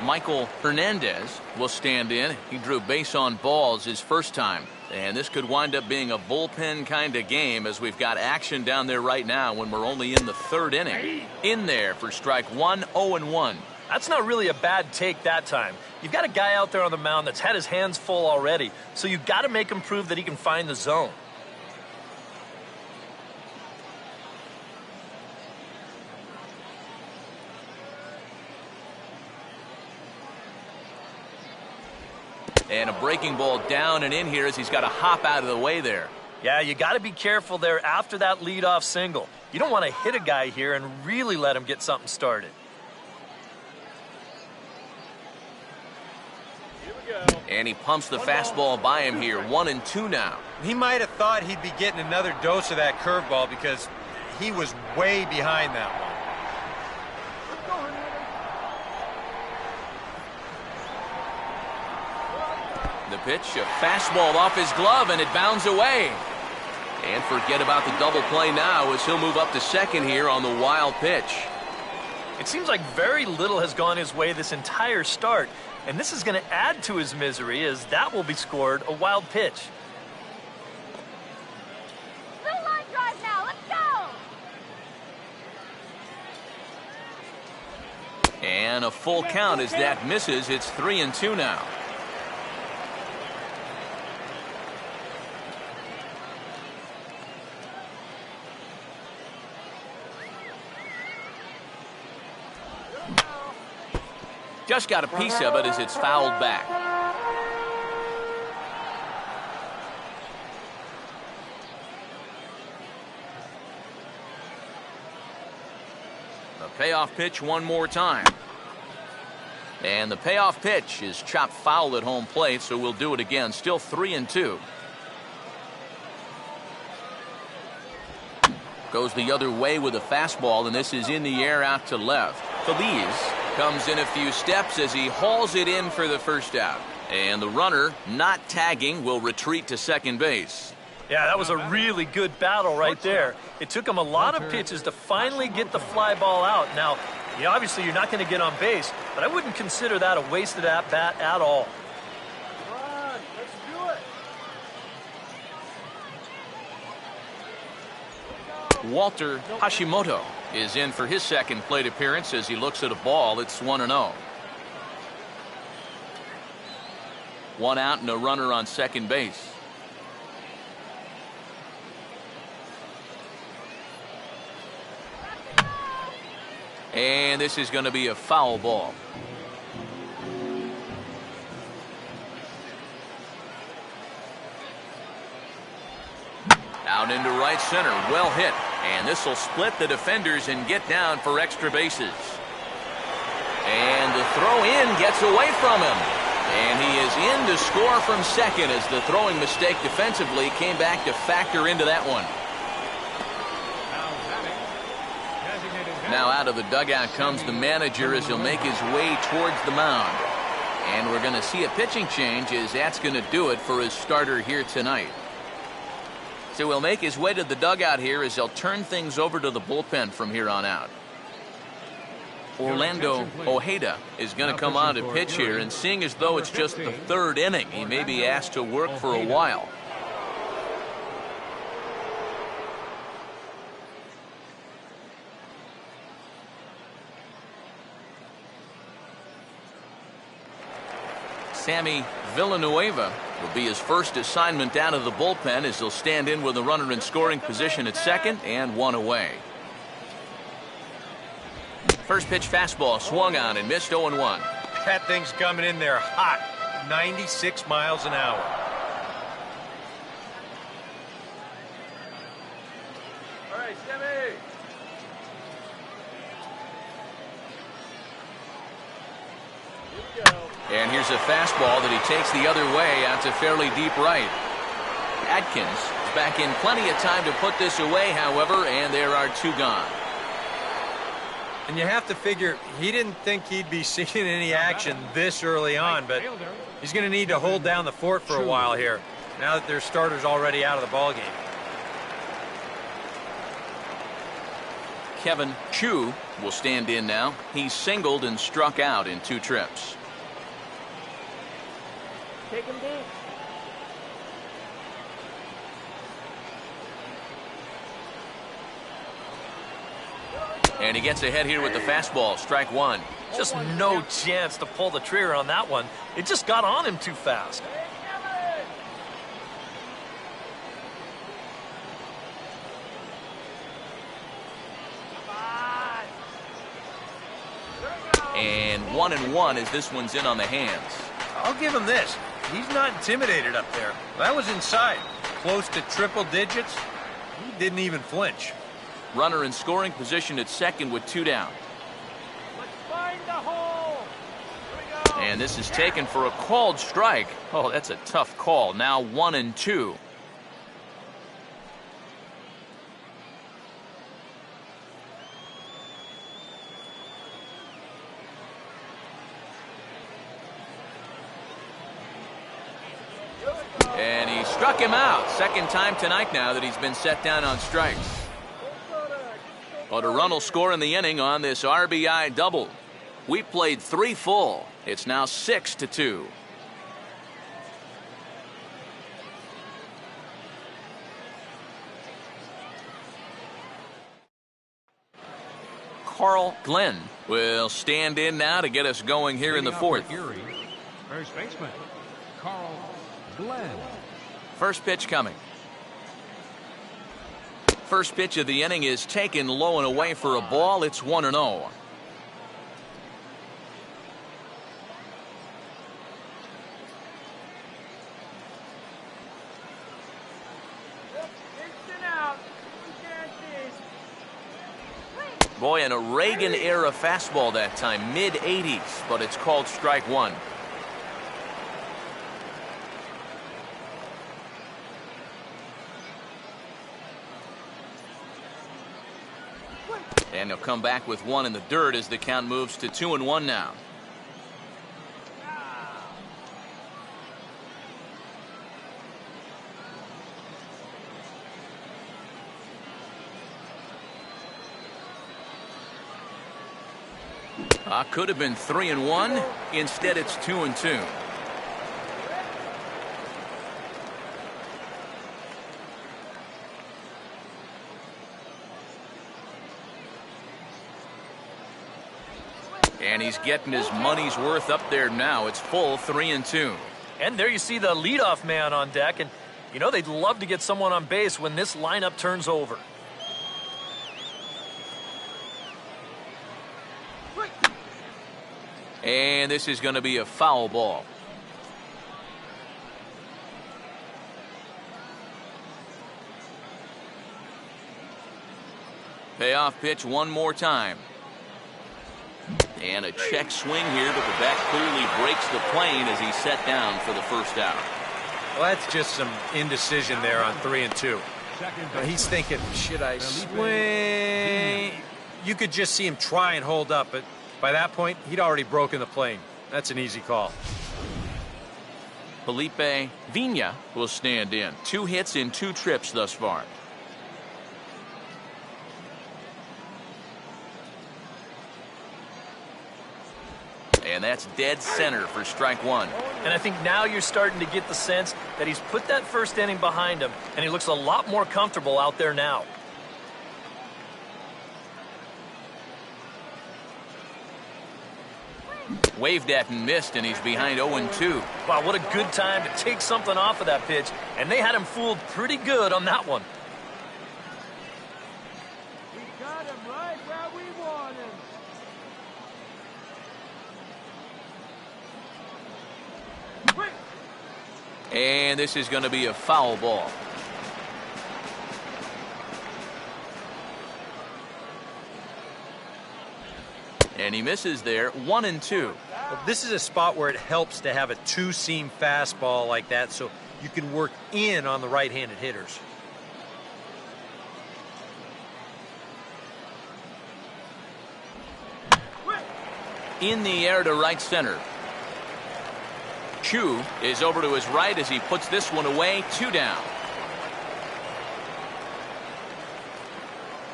Michael Hernandez will stand in. He drew base on balls his first time. And this could wind up being a bullpen kind of game as we've got action down there right now when we're only in the 3rd inning. In there for strike one, 0-1. That's not really a bad take that time. You've got a guy out there on the mound that's had his hands full already, so you've got to make him prove that he can find the zone. And a breaking ball down and in here as he's got to hop out of the way there. Yeah, you got to be careful there after that leadoff single. You don't want to hit a guy here and really let him get something started. Here we go. And he pumps the fastball by him here. 1-2 now. He might have thought he'd be getting another dose of that curveball because he was way behind that one. The pitch, a fastball off his glove, and it bounds away. And forget about the double play now as he'll move up to second here on the wild pitch. It seems like very little has gone his way this entire start, and this is going to add to his misery as that will be scored a wild pitch. No line drive now. Let's go. And a full count as that misses. It's 3-2 now. Just got a piece of it as it's fouled back. The payoff pitch one more time. And the payoff pitch is chopped foul at home plate, so we'll do it again. Still 3-2. Goes the other way with a fastball, and this is in the air out to left. Feliz comes in a few steps as he hauls it in for the first out. And the runner, not tagging, will retreat to second base. Yeah, that was a really good battle right there. It took him a lot of pitches to finally get the fly ball out. Now, obviously you're not going to get on base, but I wouldn't consider that a wasted at-bat at all. Come on, let's do it. Walter Hashimoto is in for his second plate appearance as he looks at a ball. It's 1-0. One out and a runner on second base. And this is going to be a foul ball. Out into right center, well hit. And this will split the defenders and get down for extra bases. And the throw in gets away from him. And he is in to score from second as the throwing mistake defensively came back to factor into that one. Now out of the dugout comes the manager as he'll make his way towards the mound. And we're going to see a pitching change as that's going to do it for his starter here tonight. So he'll make his way to the dugout here as they'll turn things over to the bullpen from here on out. Orlando Ojeda is going to come on to pitch here, and seeing as though it's just the third inning, he may be asked to work for a while. Sammy Villanueva will be his first assignment down of the bullpen as he'll stand in with a runner in scoring position at second and one away. First pitch fastball swung on and missed 0-1. That thing's coming in there hot, 96 miles an hour. All right, Sammy. Here we go. And here's a fastball that he takes the other way out to fairly deep right. Atkins is back in plenty of time to put this away, however, and there are two gone. And you have to figure he didn't think he'd be seeing any action this early on, but he's going to need to hold down the fort for a while here, now that their starter's already out of the ballgame. Kevin Chu will stand in now. He's singled and struck out in 2 trips. Take him deep. And he gets ahead here with the fastball, strike one. Just no chance to pull the trigger on that one. It just got on him too fast. And 1-1 as this one's in on the hands. I'll give him this. He's not intimidated up there. That was inside, close to triple digits. He didn't even flinch. Runner in scoring position at second with 2 down. Let's find the hole. Here we go. And this is taken for a called strike. Oh, that's a tough call. Now 1-2. And he struck him out. Second time tonight now that he's been set down on strikes. But a run will score in the inning on this RBI double. We played 3 full. It's now 6-2. Carl Glenn will stand in now to get us going here in the 4th. First baseman, Carl Glenn. First pitch coming. First pitch of the inning is taken low and away for a ball. It's 1-0. Boy, and a Reagan-era fastball that time, mid-80s, but it's called strike one. And he'll come back with one in the dirt as the count moves to 2-1 now. Could have been 3-1. Instead, it's 2-2. And he's getting his money's worth up there now. It's full 3-2. And there you see the leadoff man on deck. And, you know, they'd love to get someone on base when this lineup turns over. And this is going to be a foul ball. Payoff pitch one more time. And a check swing here, but the bat clearly breaks the plane as he's set down for the first out. Well, that's just some indecision there on 3 and 2. He's thinking, should I swing? You could just see him try and hold up, but by that point, he'd already broken the plane. That's an easy call. Felipe Vina will stand in. 2 hits in 2 trips thus far. And that's dead center for strike 1. And I think now you're starting to get the sense that he's put that first inning behind him, and he looks a lot more comfortable out there now. Waved at and missed, and he's behind 0-2. Wow, what a good time to take something off of that pitch, and they had him fooled pretty good on that one. We got him right where we want him. And this is going to be a foul ball. And he misses there, 1-2. Well, this is a spot where it helps to have a 2-seam fastball like that so you can work in on the right-handed hitters. In the air to right center. Chu is over to his right as he puts this one away. 2 down.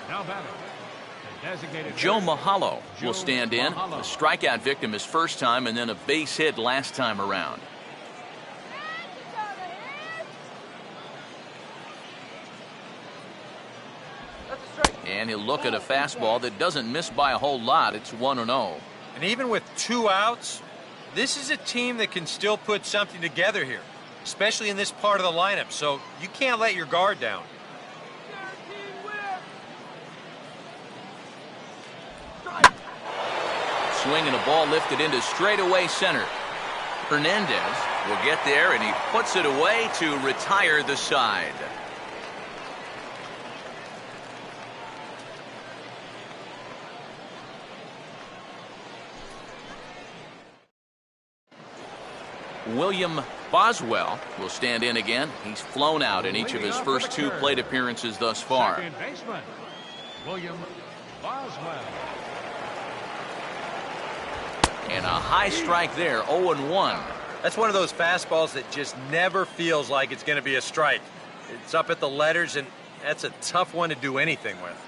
Now batting. Joe Mahalo will stand in. A strikeout victim his first time and then a base hit last time around. And he'll look at a fastball that doesn't miss by a whole lot. It's 1-0. And even with 2 outs, this is a team that can still put something together here, especially in this part of the lineup. So you can't let your guard down. Swinging a ball lifted into straightaway center. Hernandez will get there, and he puts it away to retire the side. William Boswell will stand in again. He's flown out in each of his first 2 plate appearances thus far. Second baseman, William Boswell. And a high strike there, 0-1. That's one of those fastballs that just never feels like it's going to be a strike. It's up at the letters, and that's a tough one to do anything with.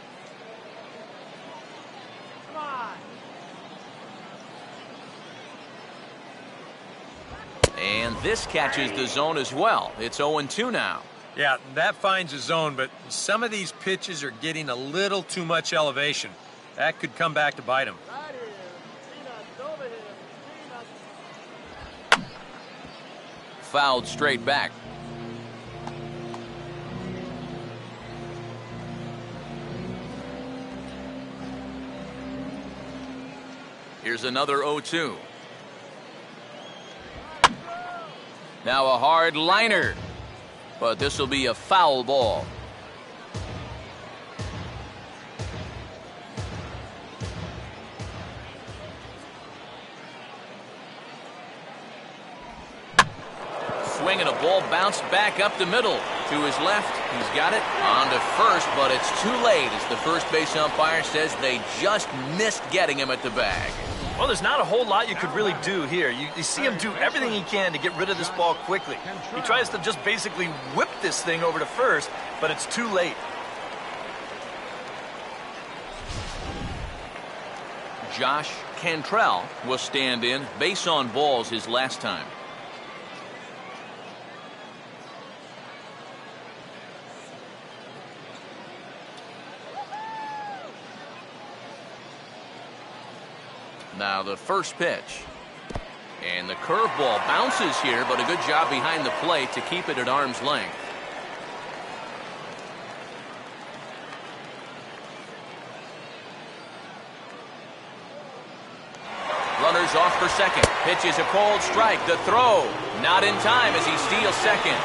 Come on. And this catches the zone as well. It's 0-2 now. Yeah, that finds a zone, but some of these pitches are getting a little too much elevation. That could come back to bite him. Right here. Peanuts over here. Peanuts. Fouled straight back. Here's another 0-2. Now a hard liner, but this will be a foul ball. Swinging a ball bounced back up the middle to his left. He's got it on to first, but it's too late as the first base umpire says they just missed getting him at the bag. Well, there's not a whole lot you could really do here. You see him do everything he can to get rid of this ball quickly. He tries to just basically whip this thing over to first, but it's too late. Josh Cantrell will stand in. Base on balls his last time. Now the first pitch. And the curveball bounces here, but a good job behind the plate to keep it at arm's length. Runners off for second. Pitch is a cold strike. The throw not in time as he steals second.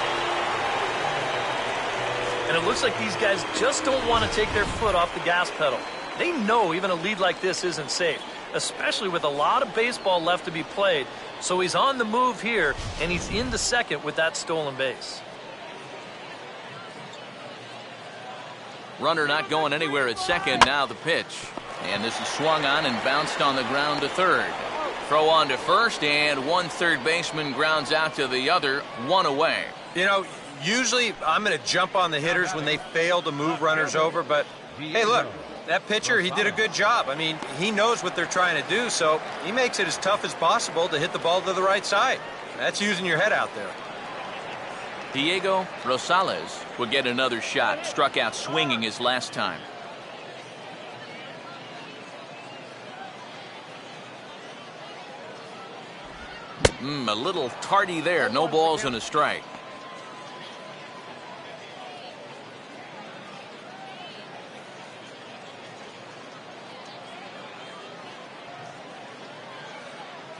and it looks like these guys just don't want to take their foot off the gas pedal. They know even a lead like this isn't safe, especially with a lot of baseball left to be played. So he's on the move here, and he's into second with that stolen base. Runner not going anywhere at second. Now the pitch. And this is swung on and bounced on the ground to third. Throw on to first, and one third baseman grounds out to the other, one away. You know, usually I'm going to jump on the hitters when they fail to move runners over, but hey, look, that pitcher, he did a good job. I mean, he knows what they're trying to do, so he makes it as tough as possible to hit the ball to the right side. That's using your head out there. Diego Rosales will get another shot. Struck out swinging his last time. A little tardy there. No balls and a strike.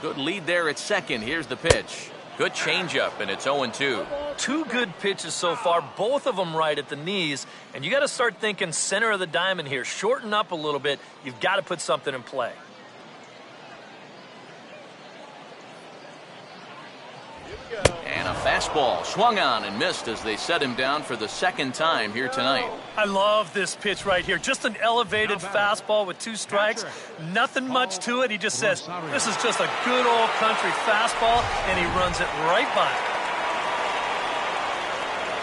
Good lead there at second. Here's the pitch. Good changeup, and it's 0-2. Two good pitches so far, both of them right at the knees, and you got to start thinking center of the diamond here. Shorten up a little bit. You've got to put something in play. And a fastball swung on and missed as they set him down for the second time here tonight. I love this pitch right here. Just an elevated fastball with two strikes. Nothing much to it. He just says, this is just a good old country fastball, and he runs it right by.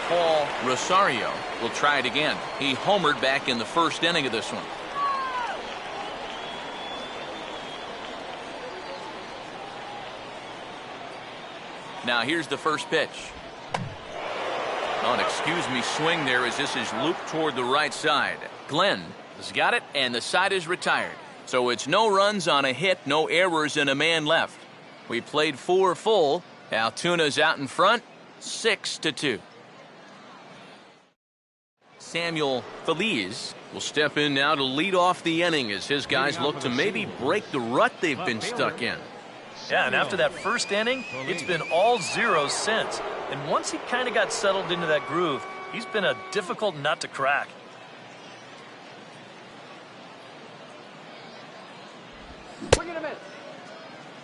Paul Rosario will try it again. He homered back in the first inning of this one. Now here's the first pitch. Oh, and excuse me, swing there as this is looped toward the right side. Glenn has got it, and the side is retired. So it's no runs on a hit, no errors, and a man left. We played 4 full. Altuna's out in front, 6-2. Samuel Feliz will step in now to lead off the inning as his guys look to maybe break the rut they've been stuck in. Yeah, and after that first inning, it's been all zeros since. And once he kind of got settled into that groove, he's been a difficult nut to crack.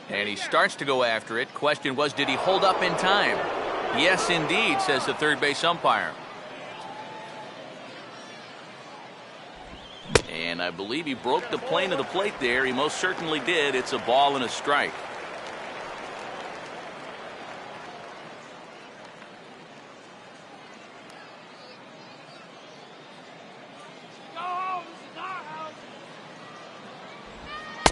And he starts to go after it. Question was, did he hold up in time? Yes, indeed, says the third base umpire. And I believe he broke the plane of the plate there. He most certainly did. It's a ball and a strike.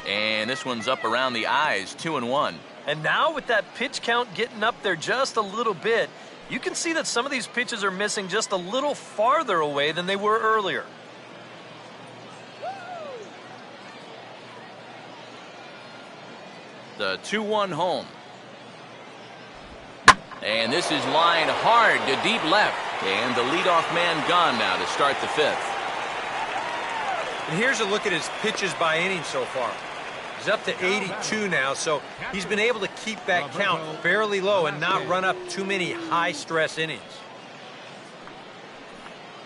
And this one's up around the eyes, 2-1. And now with that pitch count getting up there just a little bit, you can see that some of these pitches are missing just a little farther away than they were earlier. The 2-1 home. And this is lined hard to deep left. And the leadoff man gone now to start the fifth. And here's a look at his pitches by inning so far. He's up to 82 now, so he's been able to keep that count fairly low and not run up too many high-stress innings.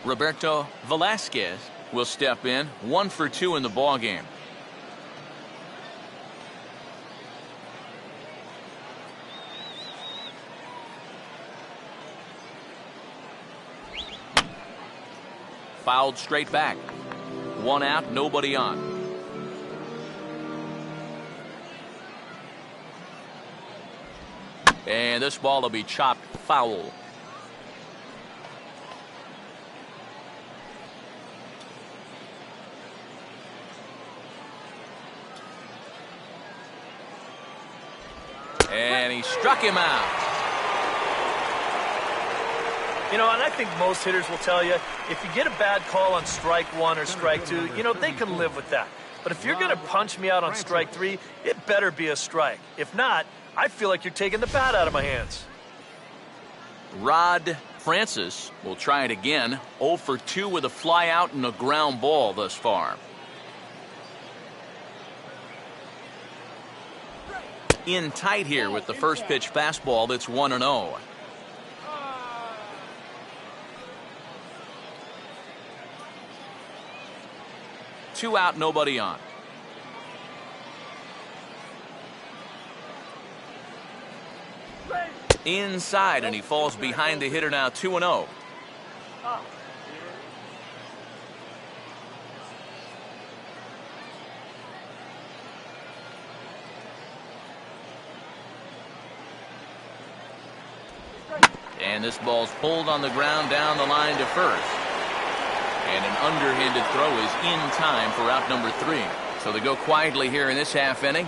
Roberto Velasquez will step in, 1 for 2 in the ballgame. Fouled straight back. 1 out, nobody on. And this ball will be chopped foul. And he struck him out. You know, and I think most hitters will tell you, if you get a bad call on strike 1 or strike 2, you know, they can live with that. But if you're going to punch me out on strike 3, it better be a strike. If not, I feel like you're taking the bat out of my hands. Rod Francis will try it again. 0 for 2 with a fly out and a ground ball thus far. In tight here with the first pitch fastball that's 1-0. 2 out, nobody on. Inside, and he falls behind the hitter now, 2-0. And this ball's pulled on the ground down the line to first. And an underhanded throw is in time for out number 3. So they go quietly here in this half inning.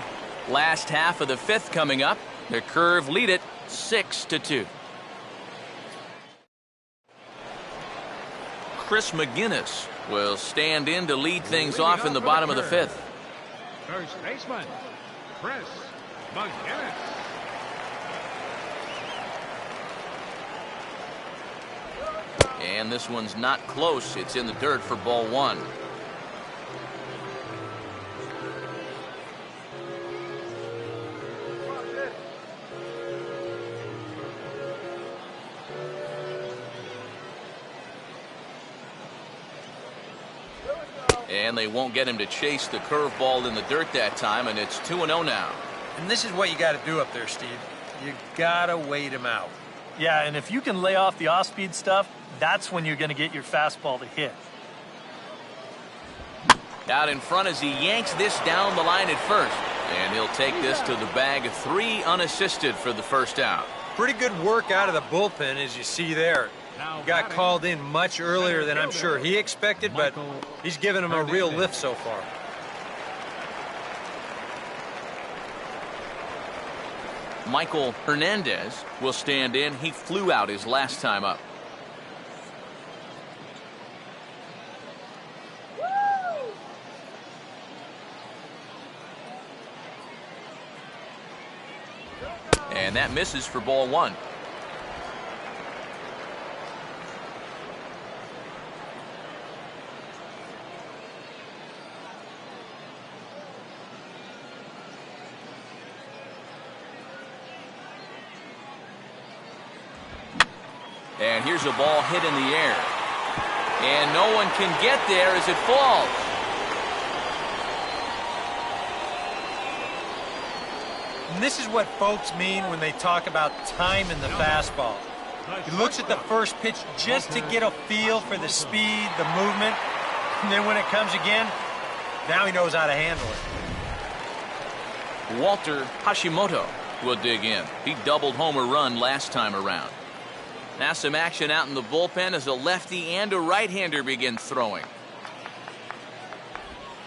Last half of the 5th coming up. The Curve lead it 6-2. Chris McGinnis will stand in to lead things off in the bottom of the 5th. First baseman, Chris McGinnis. And this one's not close. It's in the dirt for ball 1. And they won't get him to chase the curveball in the dirt that time, and it's 2-0 now. And this is what you got to do up there, Steve. You got to wait him out. Yeah, and if you can lay off the off-speed stuff, that's when you're going to get your fastball to hit. Out in front as he yanks this down the line at first. And he'll take this to the bag, 3 unassisted for the first out. Pretty good work out of the bullpen, as you see there. He got called in much earlier than I'm sure he expected, but he's given him a real lift so far. Michael Hernandez will stand in. He flew out his last time up. And that misses for ball 1. And here's a ball hit in the air. And no one can get there as it falls. And this is what folks mean when they talk about time in the fastball. He looks at the first pitch just to get a feel for the speed, the movement, and then when it comes again, now he knows how to handle it. Walter Hashimoto will dig in. He doubled home a run last time around. Now some action out in the bullpen as a lefty and a right-hander begin throwing.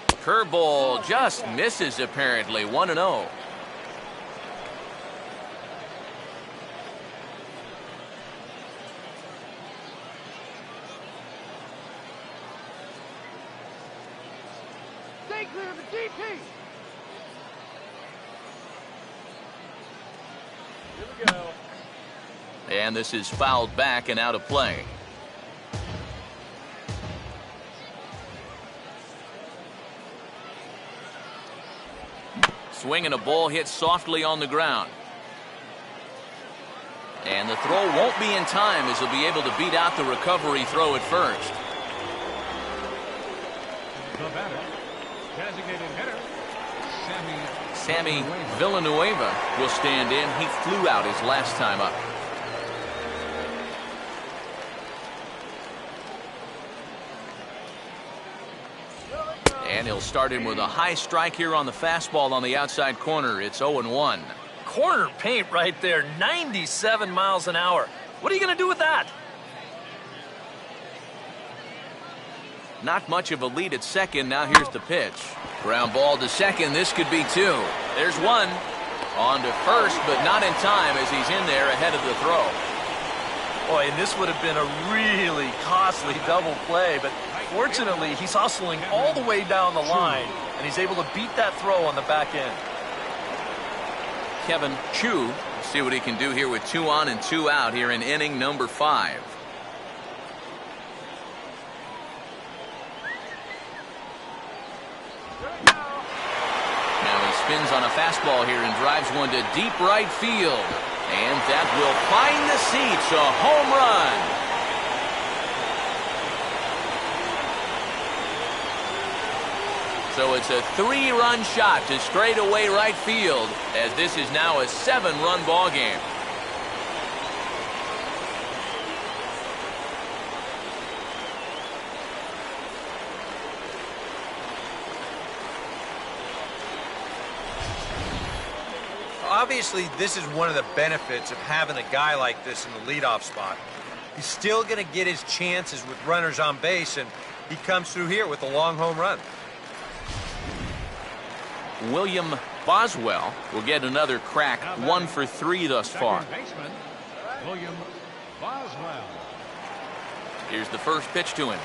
Curveball just misses apparently, 1-0. Stay clear of the DP. Here we go. And this is fouled back and out of play. Swing and a ball hit softly on the ground. And the throw won't be in time as he'll be able to beat out the recovery throw at first. The batter, designated hitter, Sammy Villanueva will stand in. He flew out his last time up. And he'll start in with a high strike here on the fastball on the outside corner. It's 0-1. Corner paint right there, 97 miles an hour. What are you going to do with that? Not much of a lead at second. Now here's the pitch. Ground ball to second. This could be 2. There's 1. On to first, but not in time as he's in there ahead of the throw. Boy, and this would have been a really costly double play, but fortunately, he's hustling all the way down the line, and he's able to beat that throw on the back end. Kevin Chu, see what he can do here with 2 on and 2 out here in inning number 5. Now he spins on a fastball here and drives one to deep right field. And that will find the seats, a home run. It's a 3-run shot to straightaway right field, as this is now a 7-run ball game. Obviously, this is one of the benefits of having a guy like this in the leadoff spot. He's still going to get his chances with runners on base, and he comes through here with a long home run. William Boswell will get another crack, 1 for 3 thus far. Second baseman, William Boswell. Here's the first pitch to him.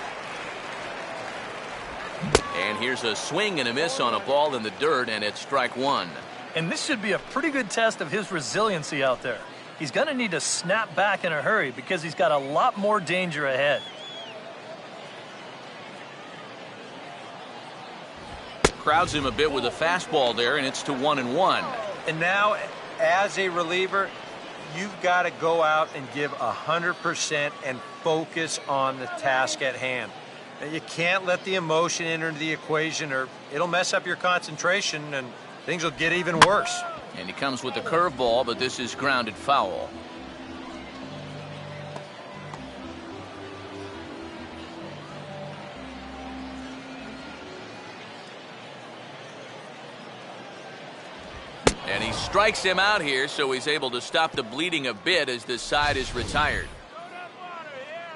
And here's a swing and a miss on a ball in the dirt, and it's strike 1. And this should be a pretty good test of his resiliency out there. He's going to need to snap back in a hurry because he's got a lot more danger ahead. Crowds him a bit with a fastball there, and it's to 1-1. And now, as a reliever, you've got to go out and give 100% and focus on the task at hand. Now, you can't let the emotion enter into the equation, or it'll mess up your concentration, and things will get even worse. And he comes with the curveball, but this is grounded foul. And he strikes him out here, so he's able to stop the bleeding a bit as this side is retired.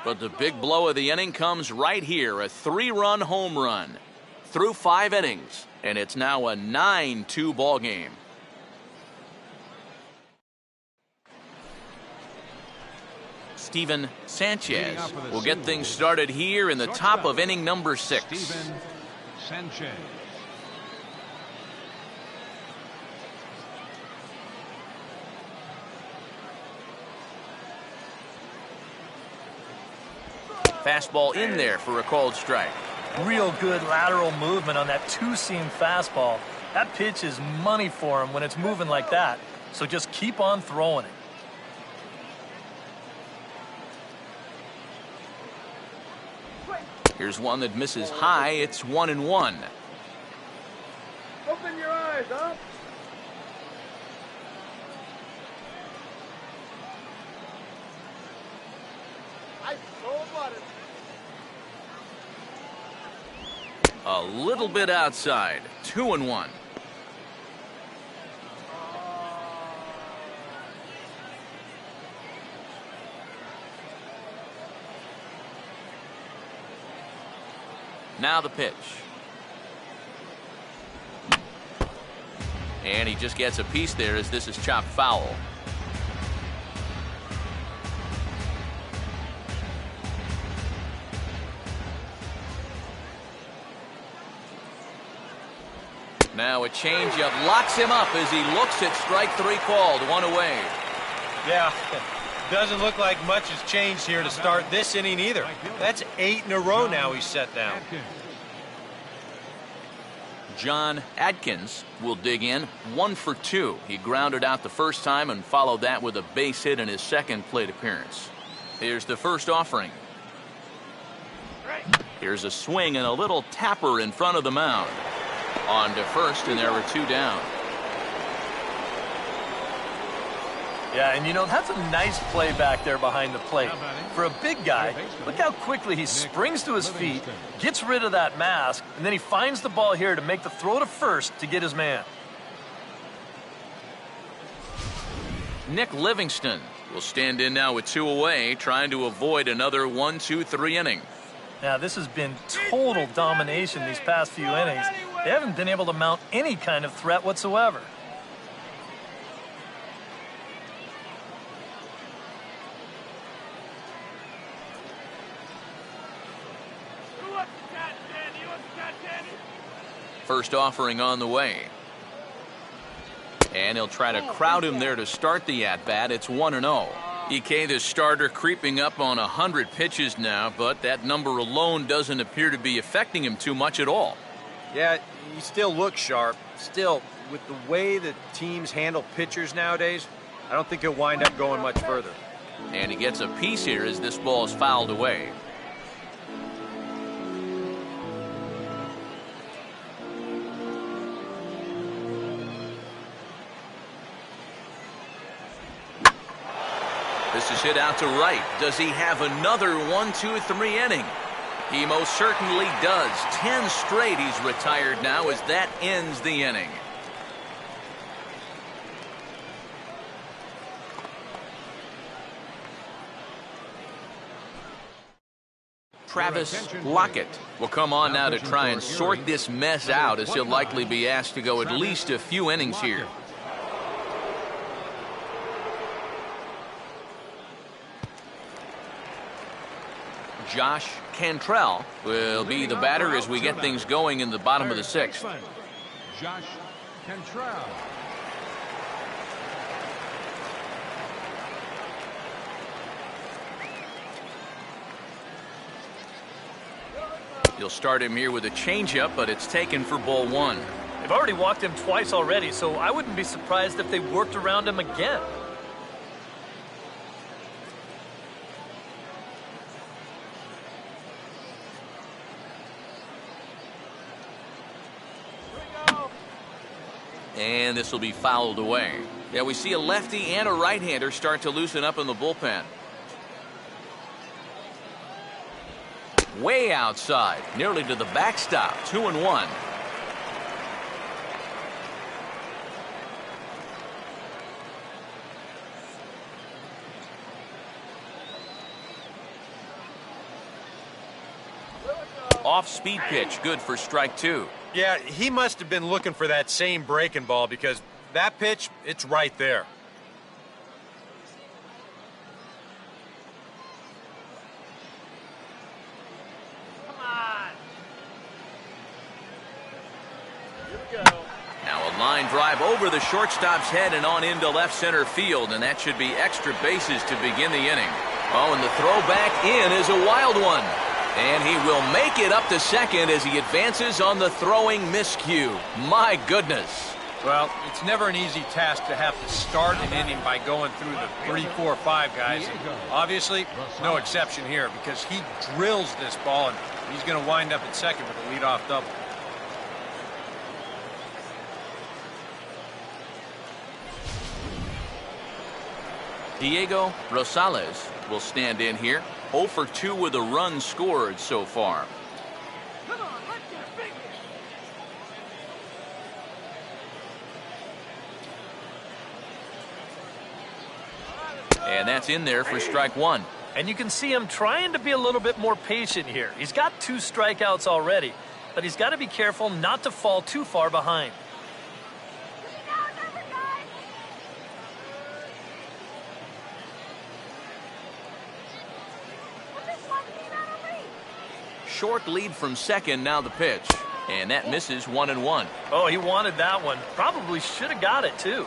But the big blow of the inning comes right here, a 3-run home run. Through 5 innings, and it's now a 9-2 ball game. Steven Sanchez will get things started here in the top of inning number 6. Steven Sanchez. Fastball in there for a called strike. Real good lateral movement on that 2-seam fastball. That pitch is money for him when it's moving like that. So just keep on throwing it. Here's one that misses high. It's 1-1. Open your eyes, huh? I so blooded. A little bit outside. 2-1. Now the pitch. And he just gets a piece there as this is chopped foul. Now a changeup locks him up as he looks at strike 3 called. 1 away. Yeah, doesn't look like much has changed here to start this inning either. That's 8 in a row now he's set down. John Adkins will dig in. 1 for 2. He grounded out the first time and followed that with a base hit in his second plate appearance. Here's the first offering. Here's a swing and a little tapper in front of the mound. On to first, and there were 2 down. Yeah, and you know, that's a nice play back there behind the plate. For a big guy, look how quickly he springs to his feet, gets rid of that mask, and then he finds the ball here to make the throw to first to get his man. Nick Livingston will stand in now with 2 away, trying to avoid another 1-2-3 inning. Now, this has been total domination these past few innings. They haven't been able to mount any kind of threat whatsoever. First offering on the way. And he'll try to crowd him there to start the at-bat. It's 1-0. EK, the starter, creeping up on 100 pitches now, but that number alone doesn't appear to be affecting him too much at all. Yeah, he still looks sharp. Still, with the way that teams handle pitchers nowadays, I don't think he'll wind up going much further. And he gets a piece here as this ball is fouled away. This is hit out to right. Does he have another 1, 2, 3 inning? He most certainly does. 10 straight he's retired now as that ends the inning. Travis Lockett will come on now to try and sort this mess out, as he'll likely be asked to go at least a few innings here. Josh Cantrell will be the batter as we get things going in the bottom of the 6th. Josh Cantrell. You'll start him here with a changeup, but it's taken for ball 1. They've already walked him twice already, so I wouldn't be surprised if they worked around him again. And this will be fouled away. Yeah, we see a lefty and a right-hander start to loosen up in the bullpen. Way outside, nearly to the backstop. 2-1. Off-speed pitch, good for strike 2. Yeah, he must have been looking for that same breaking ball, because that pitch, it's right there. Come on. Here we go. Now a line drive over the shortstop's head and on into left center field, and that should be extra bases to begin the inning. Oh, and the throw back in is a wild one. And he will make it up to second as he advances on the throwing miscue. My goodness. Well, it's never an easy task to have to start an inning by going through the 3, 4, 5 guys. And obviously, no exception here, because he drills this ball, and he's going to wind up at second with a leadoff double. Diego Rosales will stand in here. 0 for 2 with a run scored so far. Come on, let's get big. And that's in there for strike 1. And you can see him trying to be a little bit more patient here. He's got 2 strikeouts already, but he's got to be careful not to fall too far behind. Short lead from second, now the pitch. And that misses 1-1. Oh, he wanted that one. Probably should have got it, too.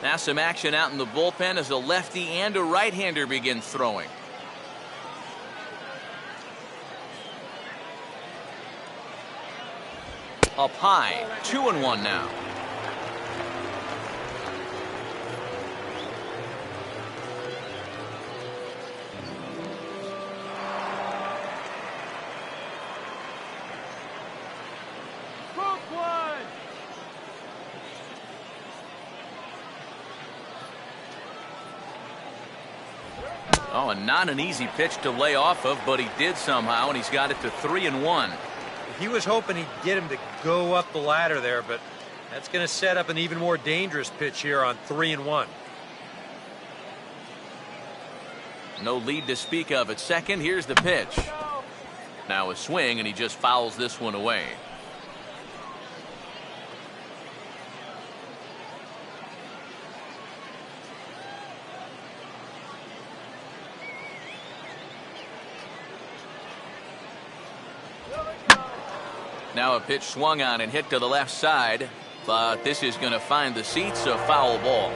Now some action out in the bullpen as a lefty and a right-hander begin throwing. Up high, 2-1 now. Oh, and not an easy pitch to lay off of, but he did somehow, and he's got it to 3-1. He was hoping he'd get him to go up the ladder there, but that's going to set up an even more dangerous pitch here on 3-1. No lead to speak of at second. Here's the pitch. Now a swing, and he just fouls this one away. Now a pitch swung on and hit to the left side, but this is going to find the seats, a foul ball.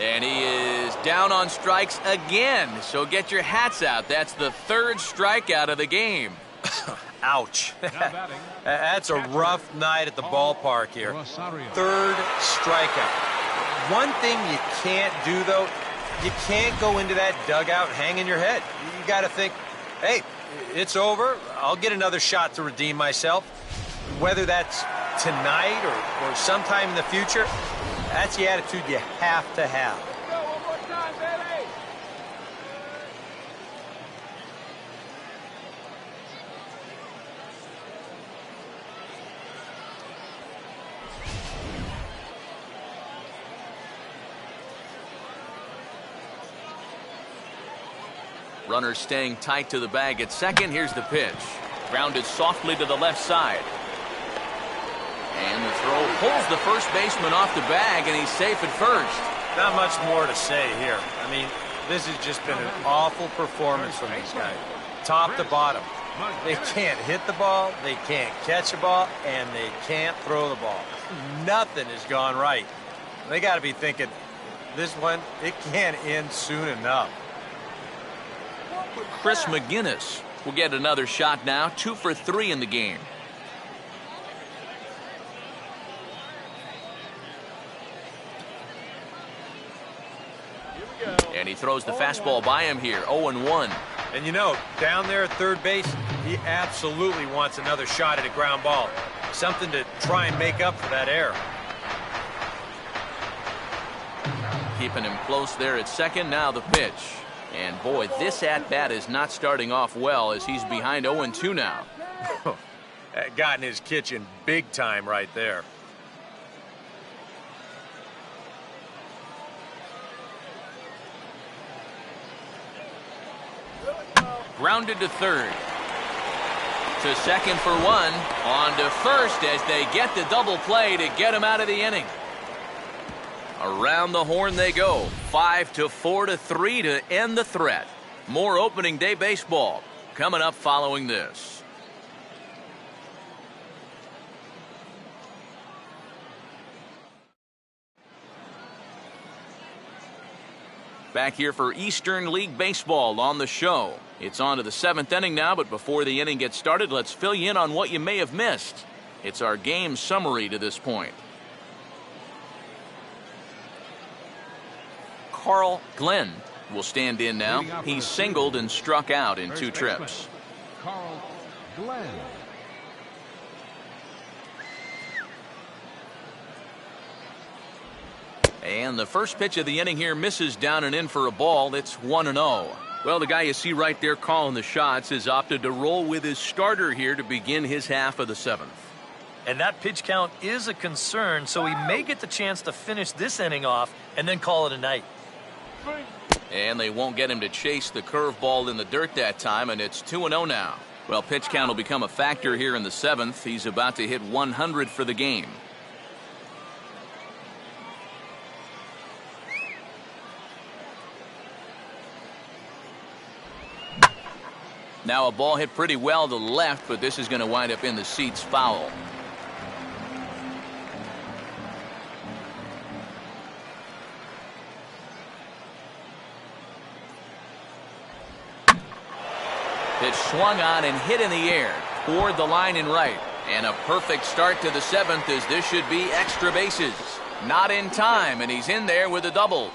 And he is down on strikes again, so get your hats out. That's the 3rd strikeout of the game. Ouch. That's a rough night at the ballpark here. Rosario. 3rd strikeout. One thing you can't do, though, you can't go into that dugout hanging your head. You got to think, hey, it's over. I'll get another shot to redeem myself. Whether that's tonight or sometime in the future, that's the attitude you have to have. Go one more time, baby. Runner staying tight to the bag at second. Here's the pitch. Grounded softly to the left side. And the throw pulls the first baseman off the bag, and he's safe at first. Not much more to say here. I mean, this has just been an awful performance from these guys. Top to bottom. They can't hit the ball, they can't catch a ball, and they can't throw the ball. Nothing has gone right. They got to be thinking, this one, it can't end soon enough. Chris McGinnis will get another shot now. 2 for 3 in the game. And he throws the fastball by him here. 0-1. And you know, down there at third base, he absolutely wants another shot at a ground ball. Something to try and make up for that error. Keeping him close there at second. Now the pitch. And boy, this at-bat is not starting off well as he's behind 0-2 now. That got in his kitchen big time right there. Grounded to third. To second for 1. On to first as they get the double play to get him out of the inning. Around the horn they go. 5-4-3 to end the threat. More opening day baseball coming up following this. Back here for Eastern League Baseball on the show. It's on to the 7th inning now, but before the inning gets started, let's fill you in on what you may have missed. It's our game summary to this point. Carl Glenn will stand in now. He's singled and struck out in 2 trips. Carl Glenn. And the first pitch of the inning here misses down and in for a ball. It's 1-0. Well, the guy you see right there calling the shots has opted to roll with his starter here to begin his half of the 7th. And that pitch count is a concern, so he may get the chance to finish this inning off and then call it a night. And they won't get him to chase the curveball in the dirt that time, and it's 2-0 now. Well, pitch count will become a factor here in the 7th. He's about to hit 100 for the game. Now a ball hit pretty well to the left, but this is going to wind up in the seats foul. Pitch swung on and hit in the air toward the line and right. And a perfect start to the 7th as this should be extra bases. Not in time, and he's in there with a double.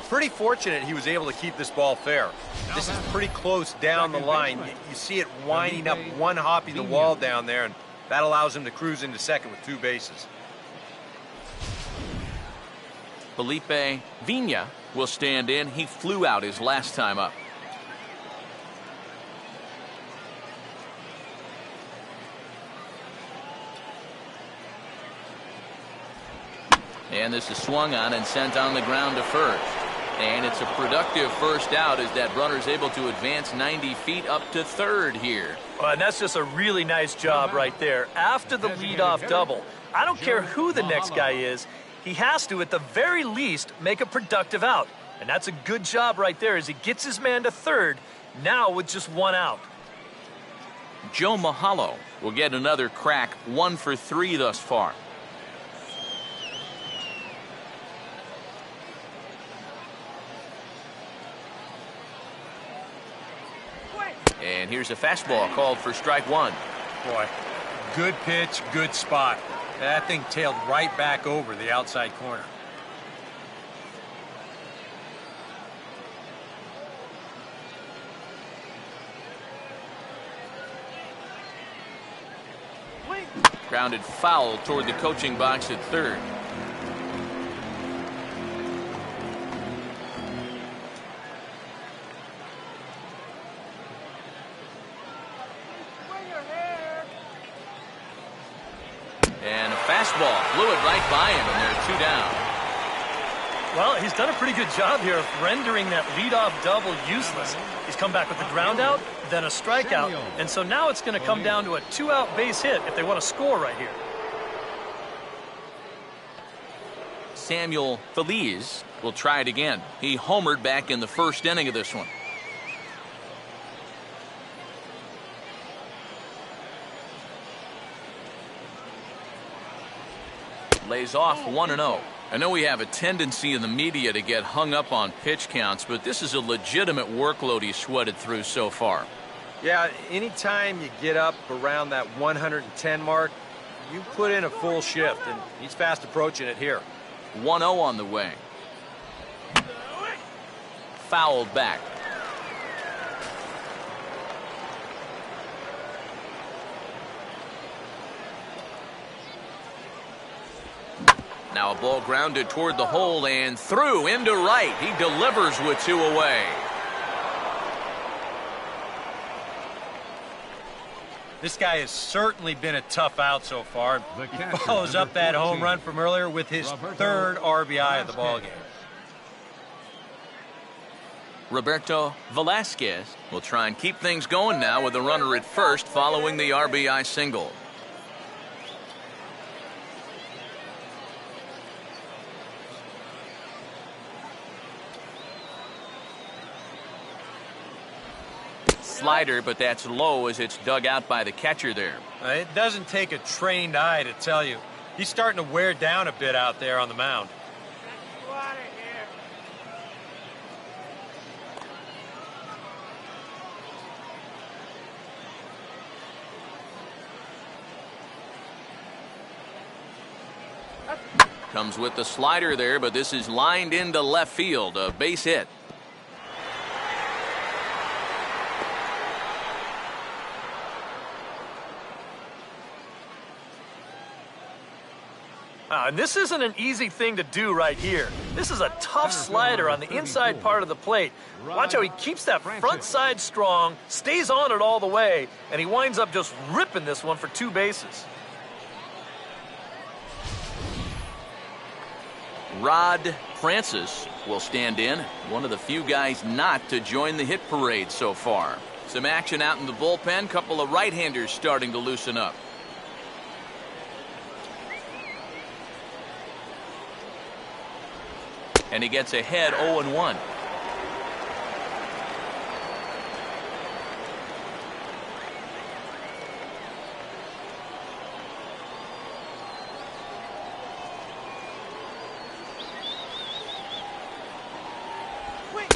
Pretty fortunate he was able to keep this ball fair. This is pretty close down the line. You see it winding up, one hopping the wall down there, and that allows him to cruise into second with 2 bases. Felipe Vina will stand in. He flew out his last time up. And this is swung on and sent on the ground to first. And it's a productive first out as that runner's able to advance 90 feet up to third here. And that's just a really nice job right there. After the leadoff double, I don't care who the next guy is, he has to, at the very least, make a productive out. And that's a good job right there as he gets his man to third, now with just 1 out. Joe Mahalo will get another crack, 1 for 3 thus far. And here's a fastball called for strike 1. Boy, good pitch, good spot. That thing tailed right back over the outside corner. Grounded foul toward the coaching box at third. And a fastball blew it right by him, and they're 2 down. Well, he's done a pretty good job here of rendering that leadoff double useless. He's come back with the ground out, then a strikeout, and so now it's going to come down to a 2-out base hit if they want to score right here. Samuel Feliz will try it again. He homered back in the first inning of this one. Lays off 1-0. I know we have a tendency in the media to get hung up on pitch counts, but this is a legitimate workload he's sweated through so far. Yeah, anytime you get up around that 110 mark, you put in a full shift, and he's fast approaching it here. 1-0 on the way. Fouled back. Now a ball grounded toward the hole and through into right. He delivers with 2 away. This guy has certainly been a tough out so far. He follows up that home run from earlier with his third RBI of the ballgame. Roberto Velasquez will try and keep things going now with a runner at first following the RBI single. Slider, but that's low as it's dug out by the catcher there. It doesn't take a trained eye to tell you. He's starting to wear down a bit out there on the mound. Go out of here. Comes with the slider there, but this is lined into left field. A base hit. And this isn't an easy thing to do right here. This is a tough slider on the inside part of the plate. Watch how he keeps that front side strong, stays on it all the way, and he winds up just ripping this one for 2 bases. Rod Francis will stand in, one of the few guys not to join the hit parade so far. Some action out in the bullpen, couple of right-handers starting to loosen up. And he gets ahead 0-1.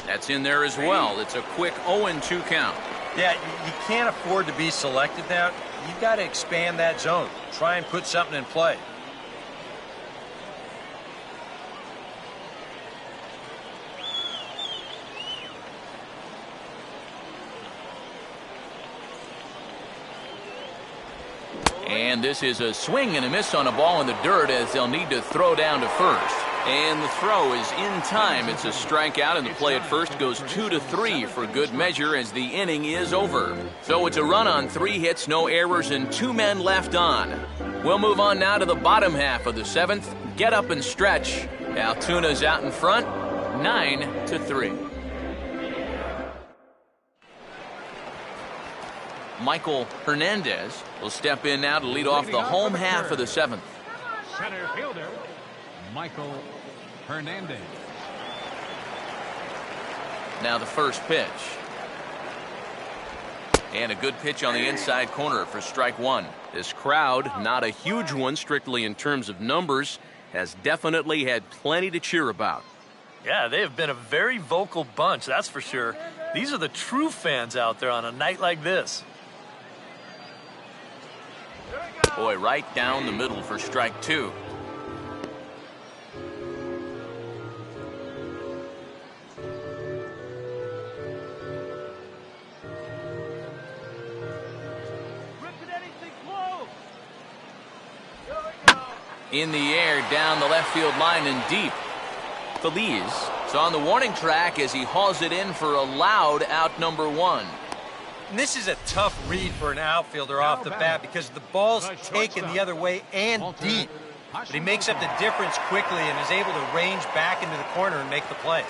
That's in there as well. It's a quick 0-2 count. Yeah, you can't afford to be selected now. You've got to expand that zone. Try and put something in play. And this is a swing and a miss on a ball in the dirt as they'll need to throw down to first. And the throw is in time. It's a strikeout, and the play at first goes 2-3 for good measure as the inning is over. So it's a run on 3 hits, no errors, and 2 men left on. We'll move on now to the bottom half of the 7th. Get up and stretch. Altuna's out in front, 9-3. Michael Hernandez will step in now to lead off the home half of the 7th. Center fielder, Michael Hernandez. Now the first pitch. And a good pitch on the inside corner for strike 1. This crowd, not a huge one strictly in terms of numbers, has definitely had plenty to cheer about. Yeah, they have been a very vocal bunch, that's for sure. These are the true fans out there on a night like this. Boy, right down the middle for strike 2. In the air, down the left field line and deep. Feliz is on the warning track as he hauls it in for a loud out number 1. And this is a tough read for an outfielder off the bat because the ball's taken the other way and deep. But he makes up the difference quickly and is able to range back into the corner and make the play.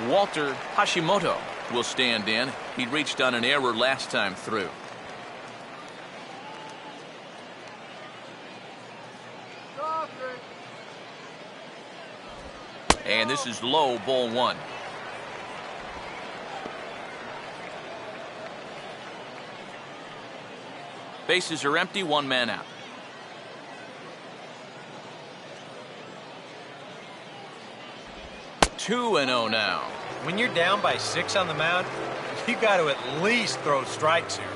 Walter Hashimoto will stand in. He reached on an error last time through. And this is low, ball 1. Bases are empty, 1 man out. Two and 0 now. When you're down by 6 on the mound, you got to at least throw strikes here.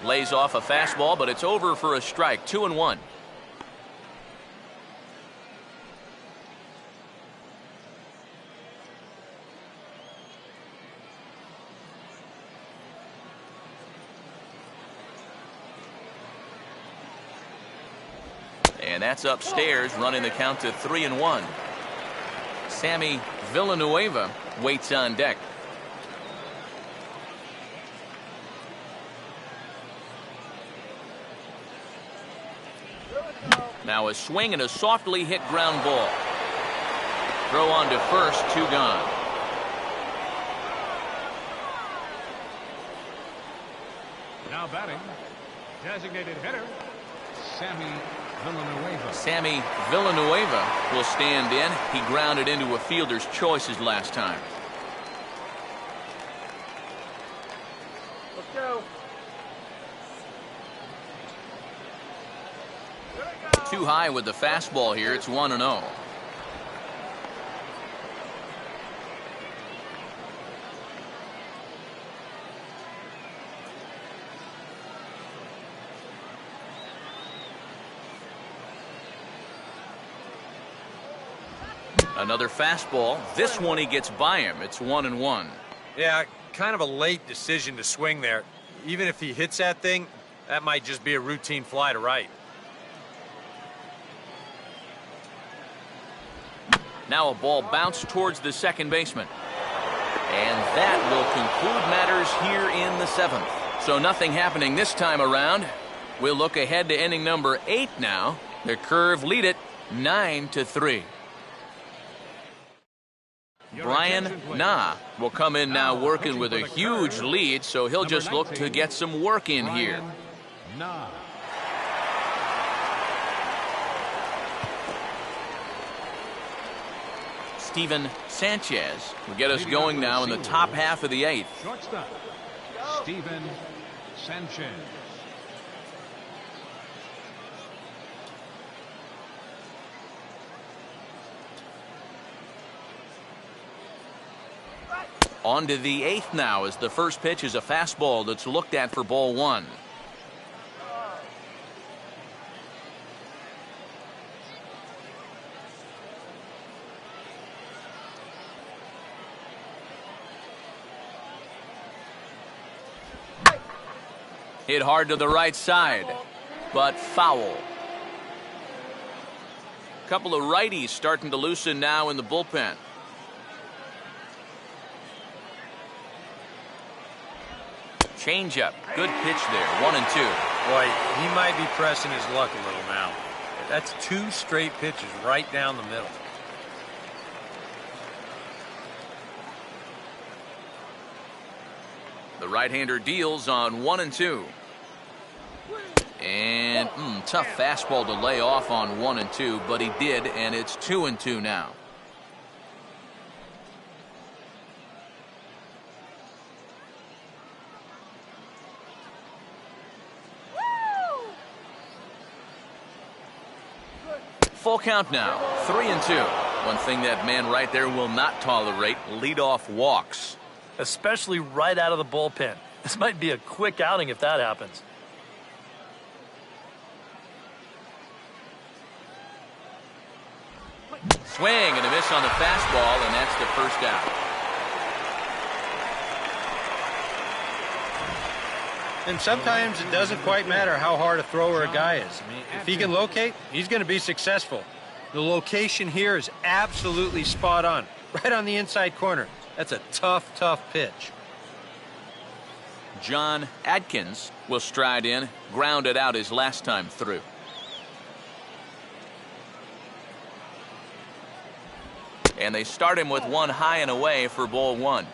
Lays off a fastball, but it's over for a strike. 2 and 1. And that's upstairs, running the count to 3 and 1. Sammy Villanueva waits on deck. Now a swing and a softly hit ground ball. Throw on to first, 2 gone. Now batting, designated hitter, Sammy Villanueva. Sammy Villanueva will stand in. He grounded into a fielder's choices last time. Let's go. Too high with the fastball here. It's 1 and 0. Another fastball. This one he gets by him. It's 1 and 1. Yeah, kind of a late decision to swing there. Even if he hits that thing, that might just be a routine fly to right. Now a ball bounced towards the second baseman. And that will conclude matters here in the 7th. So nothing happening this time around. We'll look ahead to inning number 8 now. The Curve lead it 9-3. Brian Na will come in now working with a huge lead, so he'll just look to get some work in here. Steven Sanchez will get us going now in the top half of the 8th. Shortstop, Steven Sanchez. On to the 8th now as the first pitch is a fastball that's looked at for ball 1. Hit hard to the right side, but foul. Couple of righties starting to loosen now in the bullpen. Changeup, good pitch there, 1 and 2. Boy, he might be pressing his luck a little now. That's 2 straight pitches right down the middle. The right-hander deals on 1 and 2. And tough fastball to lay off on 1 and 2, but he did, and it's 2 and 2 now. Full count now, 3 and 2. One thing that man right there will not tolerate, leadoff walks. Especially right out of the bullpen. This might be a quick outing if that happens. swing and a miss on the fastball, and that's the first out. And sometimes it doesn't quite matter how hard a thrower a guy is. I mean, if he can locate, he's going to be successful. The location here is absolutely spot on, right on the inside corner. That's a tough, tough pitch. John Adkins will stride in, grounded out his last time through. And they start him with one high and away for ball one.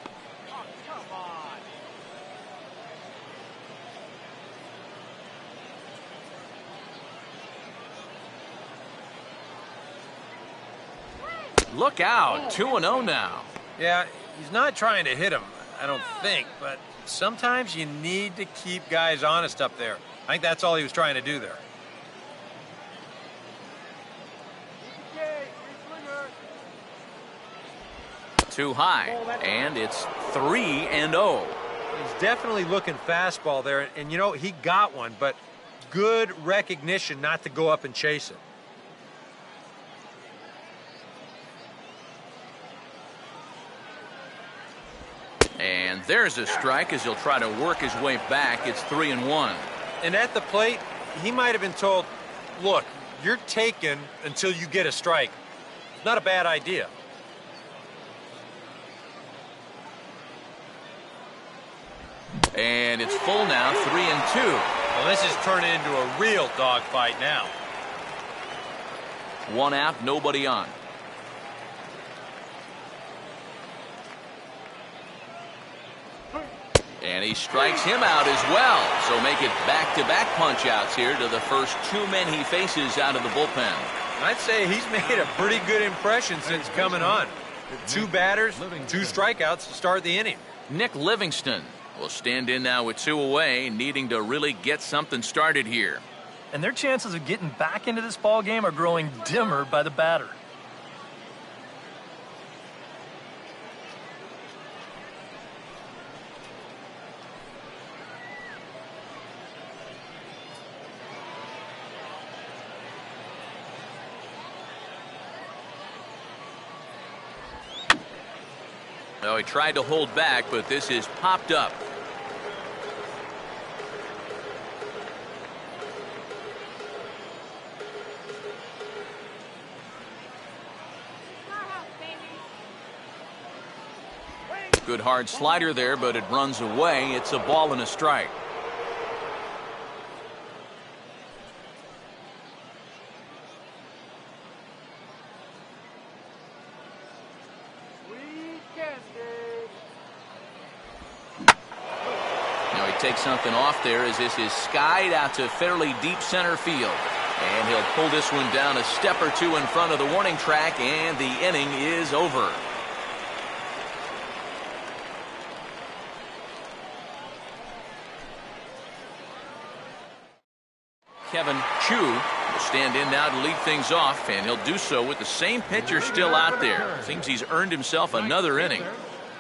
Look out, 2-0 now. Yeah, he's not trying to hit him, I don't think, but sometimes you need to keep guys honest up there. I think that's all he was trying to do there. Too high, and it's 3-0. He's definitely looking fastball there, and you know, he got one, but good recognition not to go up and chase it. And there's a strike as he'll try to work his way back. It's 3-1. And at the plate, he might have been told, look, you're taken until you get a strike. Not a bad idea. And it's full now, 3-2. Well, this is turning into a real dogfight now. One out, nobody on. And he strikes him out as well. So make it back-to-back punch-outs here to the first two men he faces out of the bullpen. I'd say he's made a pretty good impression since coming on. Two batters, two strikeouts to start the inning. Nick Livingston will stand in now with two away, needing to really get something started here. And their chances of getting back into this ball game are growing dimmer by the batter. Well, he tried to hold back, but this is popped up. Good hard slider there, but it runs away. It's a ball and a strike. Take something off there as this is skied out to fairly deep center field. And he'll pull this one down a step or two in front of the warning track, and the inning is over. Kevin Chu will stand in now to lead things off, and he'll do so with the same pitcher still out there. Seems he's earned himself another inning.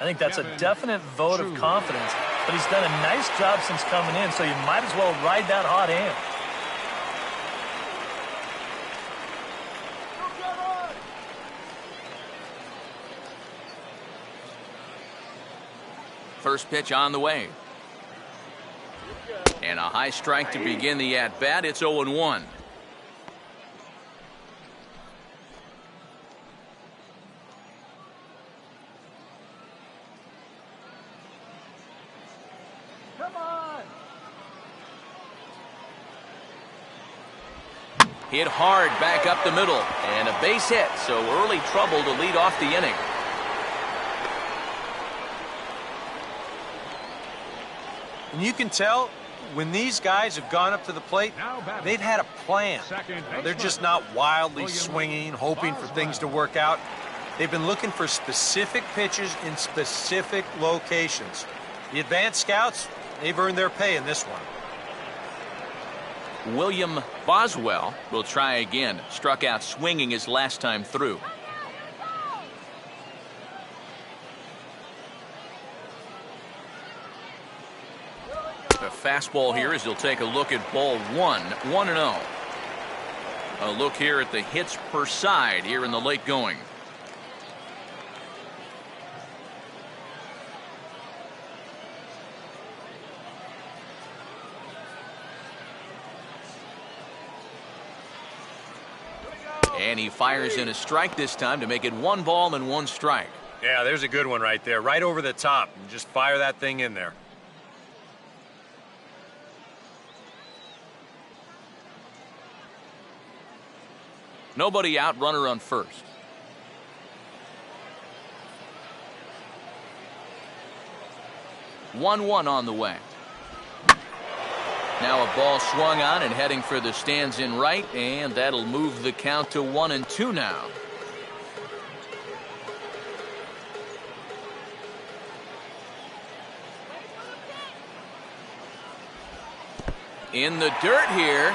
I think that's a definite vote of confidence, but he's done a nice job since coming in, so you might as well ride that hot hand. First pitch on the way. And a high strike to begin the at-bat. It's 0-1. Hit hard back up the middle, and a base hit, so early trouble to lead off the inning. And you can tell when these guys have gone up to the plate, they've had a plan. They're just not wildly swinging, hoping for things to work out. They've been looking for specific pitches in specific locations. The advanced scouts, they've earned their pay in this one. William Boswell will try again. Struck out swinging his last time through. The fastball here as he'll take a look at ball one. 1-0. A look here at the hits per side here in the late going. And he fires in a strike this time to make it 1 ball and 1 strike. Yeah, there's a good one right there, right over the top. Just fire that thing in there. Nobody out, runner on first. One on the way. Now a ball swung on and heading for the stands in right, and that'll move the count to 1-2 now. In the dirt here.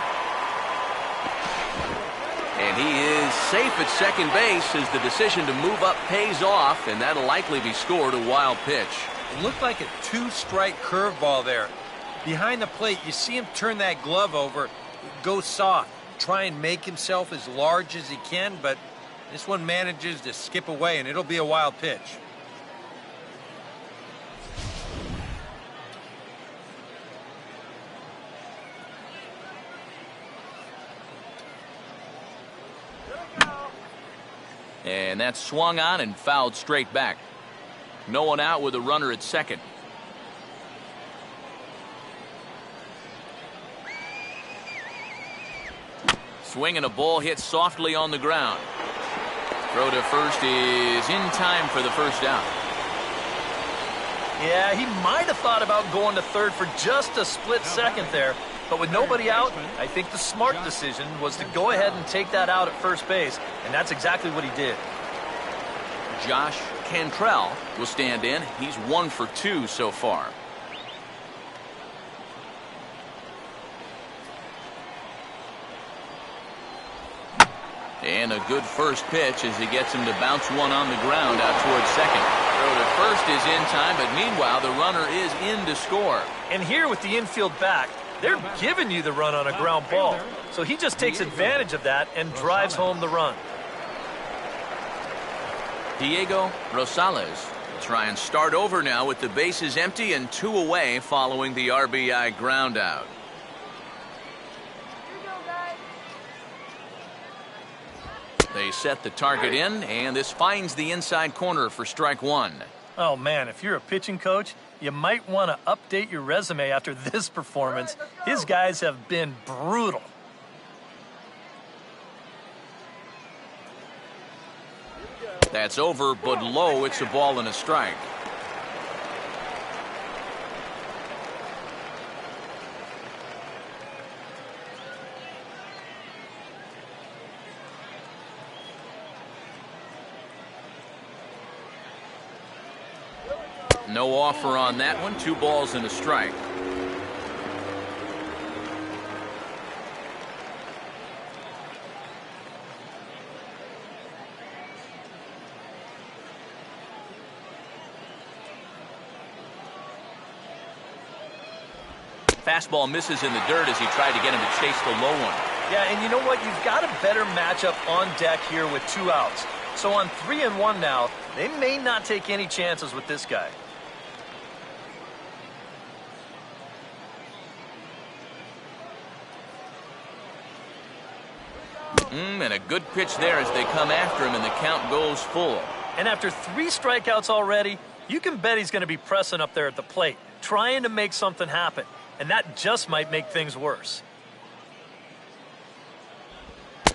And he is safe at second base as the decision to move up pays off, and that'll likely be scored a wild pitch. It looked like a 2-strike curveball there. Behind the plate, you see him turn that glove over, go soft, try and make himself as large as he can, but this one manages to skip away, and it'll be a wild pitch. And that's swung on and fouled straight back. No one out with a runner at second. Swinging a ball hit softly on the ground. Throw to first is in time for the first out. Yeah, he might have thought about going to third for just a split second there. But with nobody out, I think the smart decision was to go ahead and take that out at first base, and that's exactly what he did. Josh Cantrell will stand in. He's 1 for 2 so far. And a good first pitch as he gets him to bounce one on the ground out towards second. Throw to first is in time, but meanwhile the runner is in to score. And here with the infield back, they're giving you the run on a ground ball. So he just takes advantage of that and drives home the run. Diego Rosales will try and start over now with the bases empty and 2 away following the RBI ground out. They set the target in, and this finds the inside corner for strike 1. Oh, man, if you're a pitching coach, you might want to update your resume after this performance. His guys have been brutal. That's over, but low. It's a ball and a strike. No offer on that one. 2 balls and a strike. Fastball misses in the dirt as he tried to get him to chase the low one. Yeah, and you know what? You've got a better matchup on deck here with 2 outs. So on 3-1 now, they may not take any chances with this guy. And a good pitch there as they come after him, and the count goes full. And after 3 strikeouts already, you can bet he's going to be pressing up there at the plate, trying to make something happen. And that just might make things worse.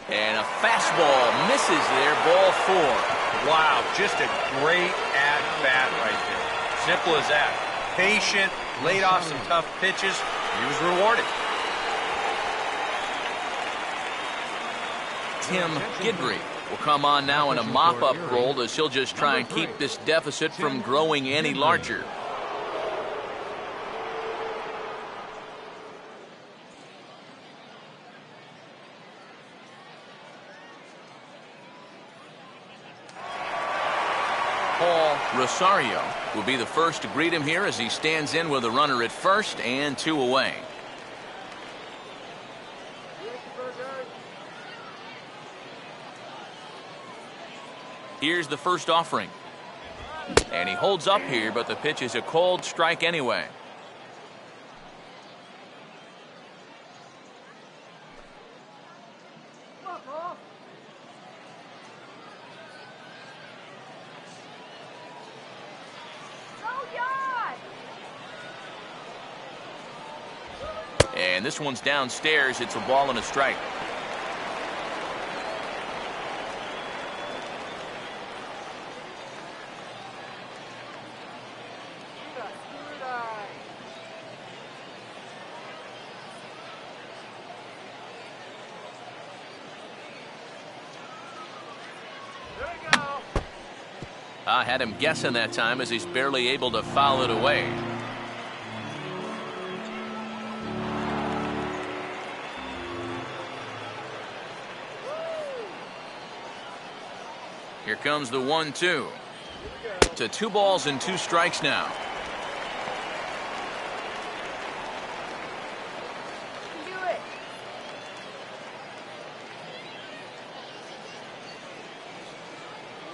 And a fastball misses there, ball 4. Wow, just a great at-bat right there. Simple as that. Patient, laid off some tough pitches. He was rewarded. Tim Guidry will come on now in a mop-up role as he'll just try and keep this deficit from growing any larger. Paul Rosario will be the first to greet him here as he stands in with a runner at first and 2 away. Here's the first offering. And he holds up here, but the pitch is a cold strike anyway. And this one's downstairs. It's a ball and a strike. I had him guessing that time as he's barely able to foul it away. Here comes the 1-2. To 2 balls and 2 strikes now. Do it.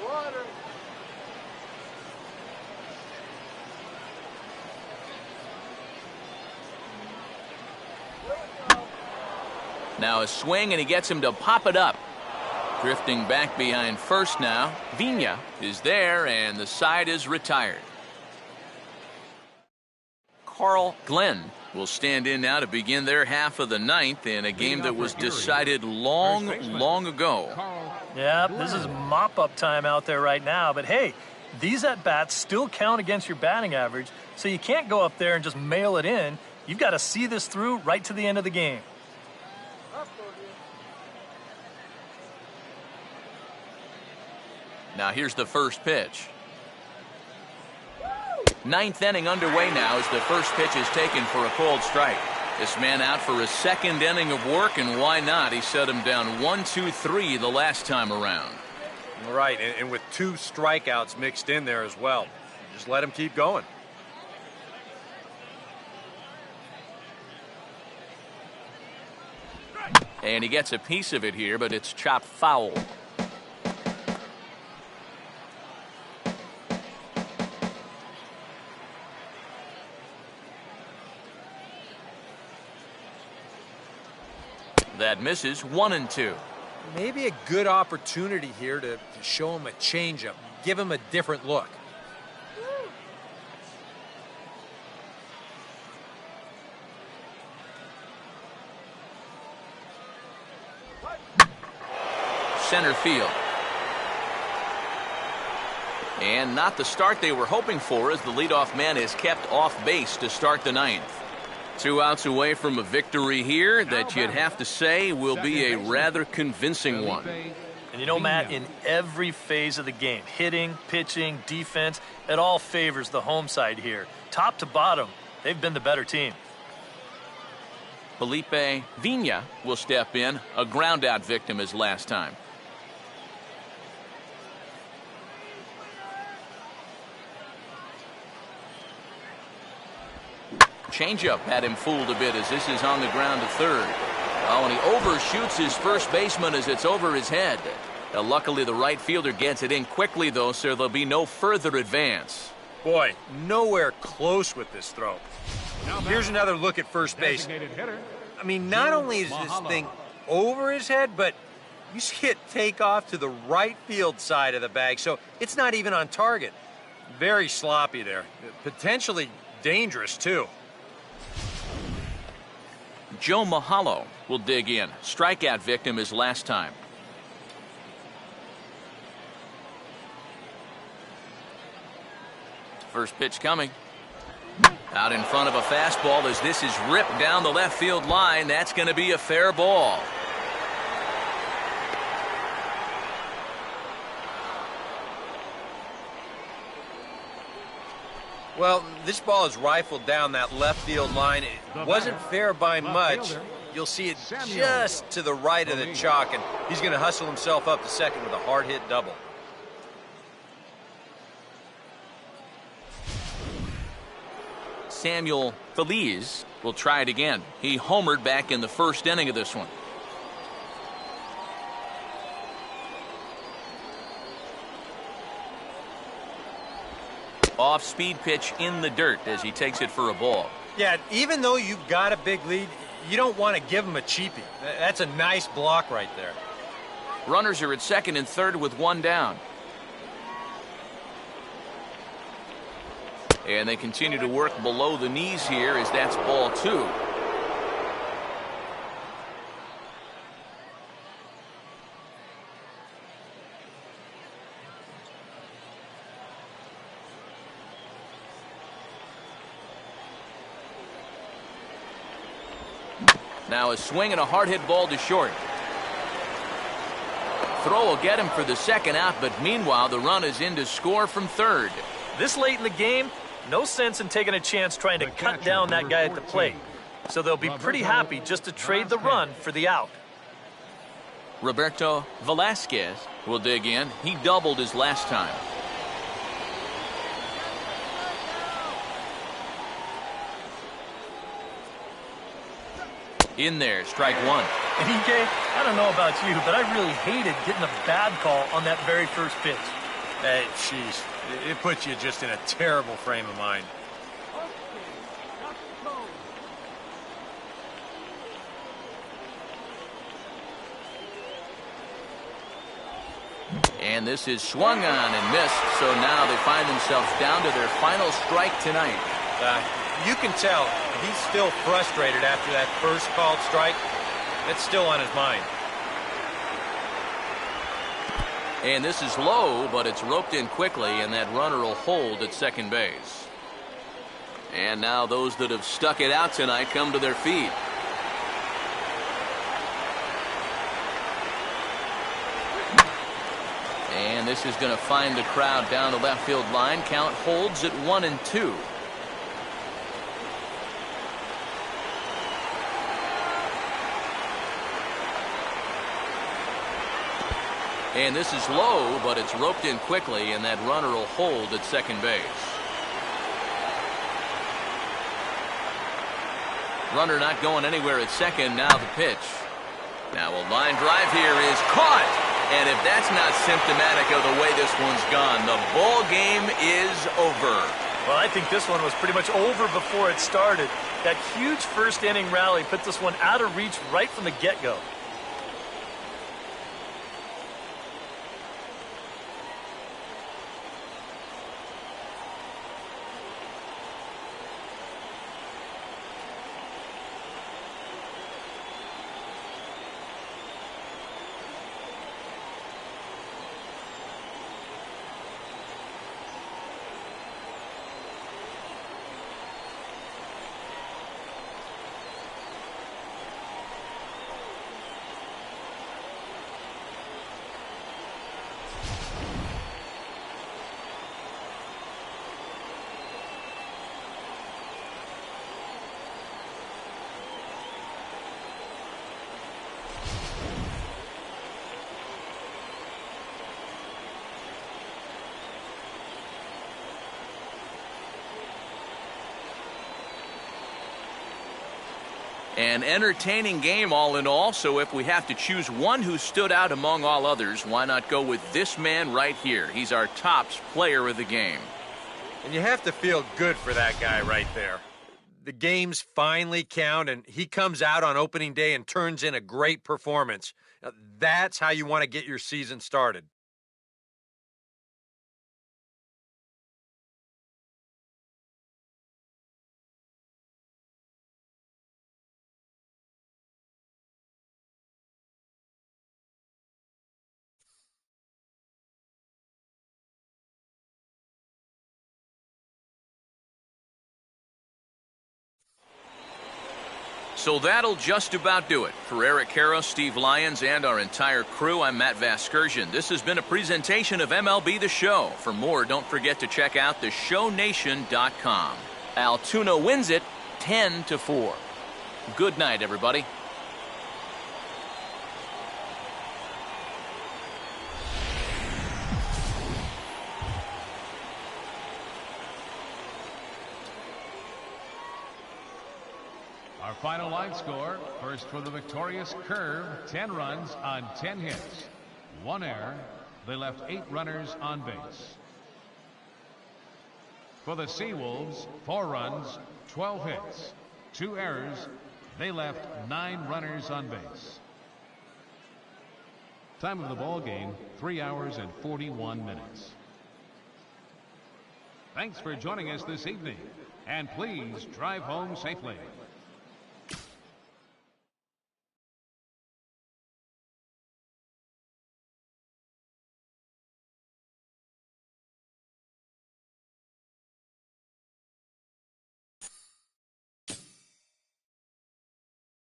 Water. Now a swing, and he gets him to pop it up. Drifting back behind first now. Vina is there, and the side is retired. Carl Glenn will stand in now to begin their half of the 9th in a game that was decided long ago. Yeah, this is mop-up time out there right now. But hey, these at-bats still count against your batting average, so you can't go up there and just mail it in. You've got to see this through right to the end of the game. Now here's the first pitch. 9th inning underway now as the first pitch is taken for a cold strike. This man out for a 2nd inning of work, and why not? He set him down 1-2-3 the last time around. Right, and with 2 strikeouts mixed in there as well. Just let him keep going. And he gets a piece of it here, but it's chopped foul. That misses. 1-2. Maybe a good opportunity here to show him a changeup, give him a different look. Center field. And not the start they were hoping for, as the leadoff man is kept off base to start the 9th. 2 outs away from a victory here that you'd have to say will be a rather convincing one. And you know, Matt, in every phase of the game, hitting, pitching, defense, it all favors the home side here. Top to bottom, they've been the better team. Felipe Vina will step in, a ground-out victim as last time. Changeup had him fooled a bit as this is on the ground to third. Oh, and he overshoots his first baseman as it's over his head. Now, luckily, the right fielder gets it in quickly, though, so there'll be no further advance. Boy, nowhere close with this throw. Here's another look at first base. I mean, not only is this thing over his head, but you see it take off to the right field side of the bag, so it's not even on target. Very sloppy there. Potentially dangerous, too. Joe Mahalo will dig in. Strikeout victim as last time. First pitch coming. Out in front of a fastball as this is ripped down the left field line. That's going to be a fair ball. Well, this ball is rifled down that left field line. It wasn't fair by much. You'll see it just to the right of the chalk, and he's going to hustle himself up to second with a hard hit double. Samuel Feliz will try it again. He homered back in the first inning of this one. Off-speed pitch in the dirt as he takes it for a ball. Yeah, even though you've got a big lead, you don't want to give him a cheapie. That's a nice block right there. Runners are at second and third with 1 down. And they continue to work below the knees here as that's ball 2. Now a swing and a hard hit ball to short. Throw will get him for the second out, but meanwhile the run is in to score from third. This late in the game, no sense in taking a chance trying to cut down that guy at the plate. So they'll be pretty happy just to trade the run for the out. Roberto Velasquez will dig in. He doubled his last time. In there, strike one. And EK, I don't know about you, but I really hated getting a bad call on that very first pitch. Hey, jeez. It puts you just in a terrible frame of mind. And this is swung on and missed, so now they find themselves down to their final strike tonight. You can tell he's still frustrated after that first called strike. That's still on his mind. And this is low, but it's roped in quickly, and that runner will hold at second base. And now those that have stuck it out tonight come to their feet. And this is going to find the crowd down the left field line. Count holds at 1-2. And this is low, but it's roped in quickly, and that runner will hold at second base. Runner not going anywhere at second. Now the pitch. Now a line drive here is caught. And if that's not symptomatic of the way this one's gone, the ball game is over. Well, I think this one was pretty much over before it started. That huge first inning rally put this one out of reach right from the get-go. An entertaining game all in all, so if we have to choose one who stood out among all others, why not go with this man right here? He's our tops player of the game. And you have to feel good for that guy right there. The games finally count, and he comes out on opening day and turns in a great performance. Now, that's how you want to get your season started. So that'll just about do it. For Eric Karros, Steve Lyons, and our entire crew, I'm Matt Vasgersian. This has been a presentation of MLB The Show. For more, don't forget to check out theshownation.com. Altoona wins it 10-4. Good night, everybody. Our final line score, first for the victorious Curve, 10 runs on 10 hits. 1 error. They left 8 runners on base. For the Seawolves, 4 runs, 12 hits. 2 errors. They left 9 runners on base. Time of the ball game, 3 hours and 41 minutes. Thanks for joining us this evening, and please drive home safely.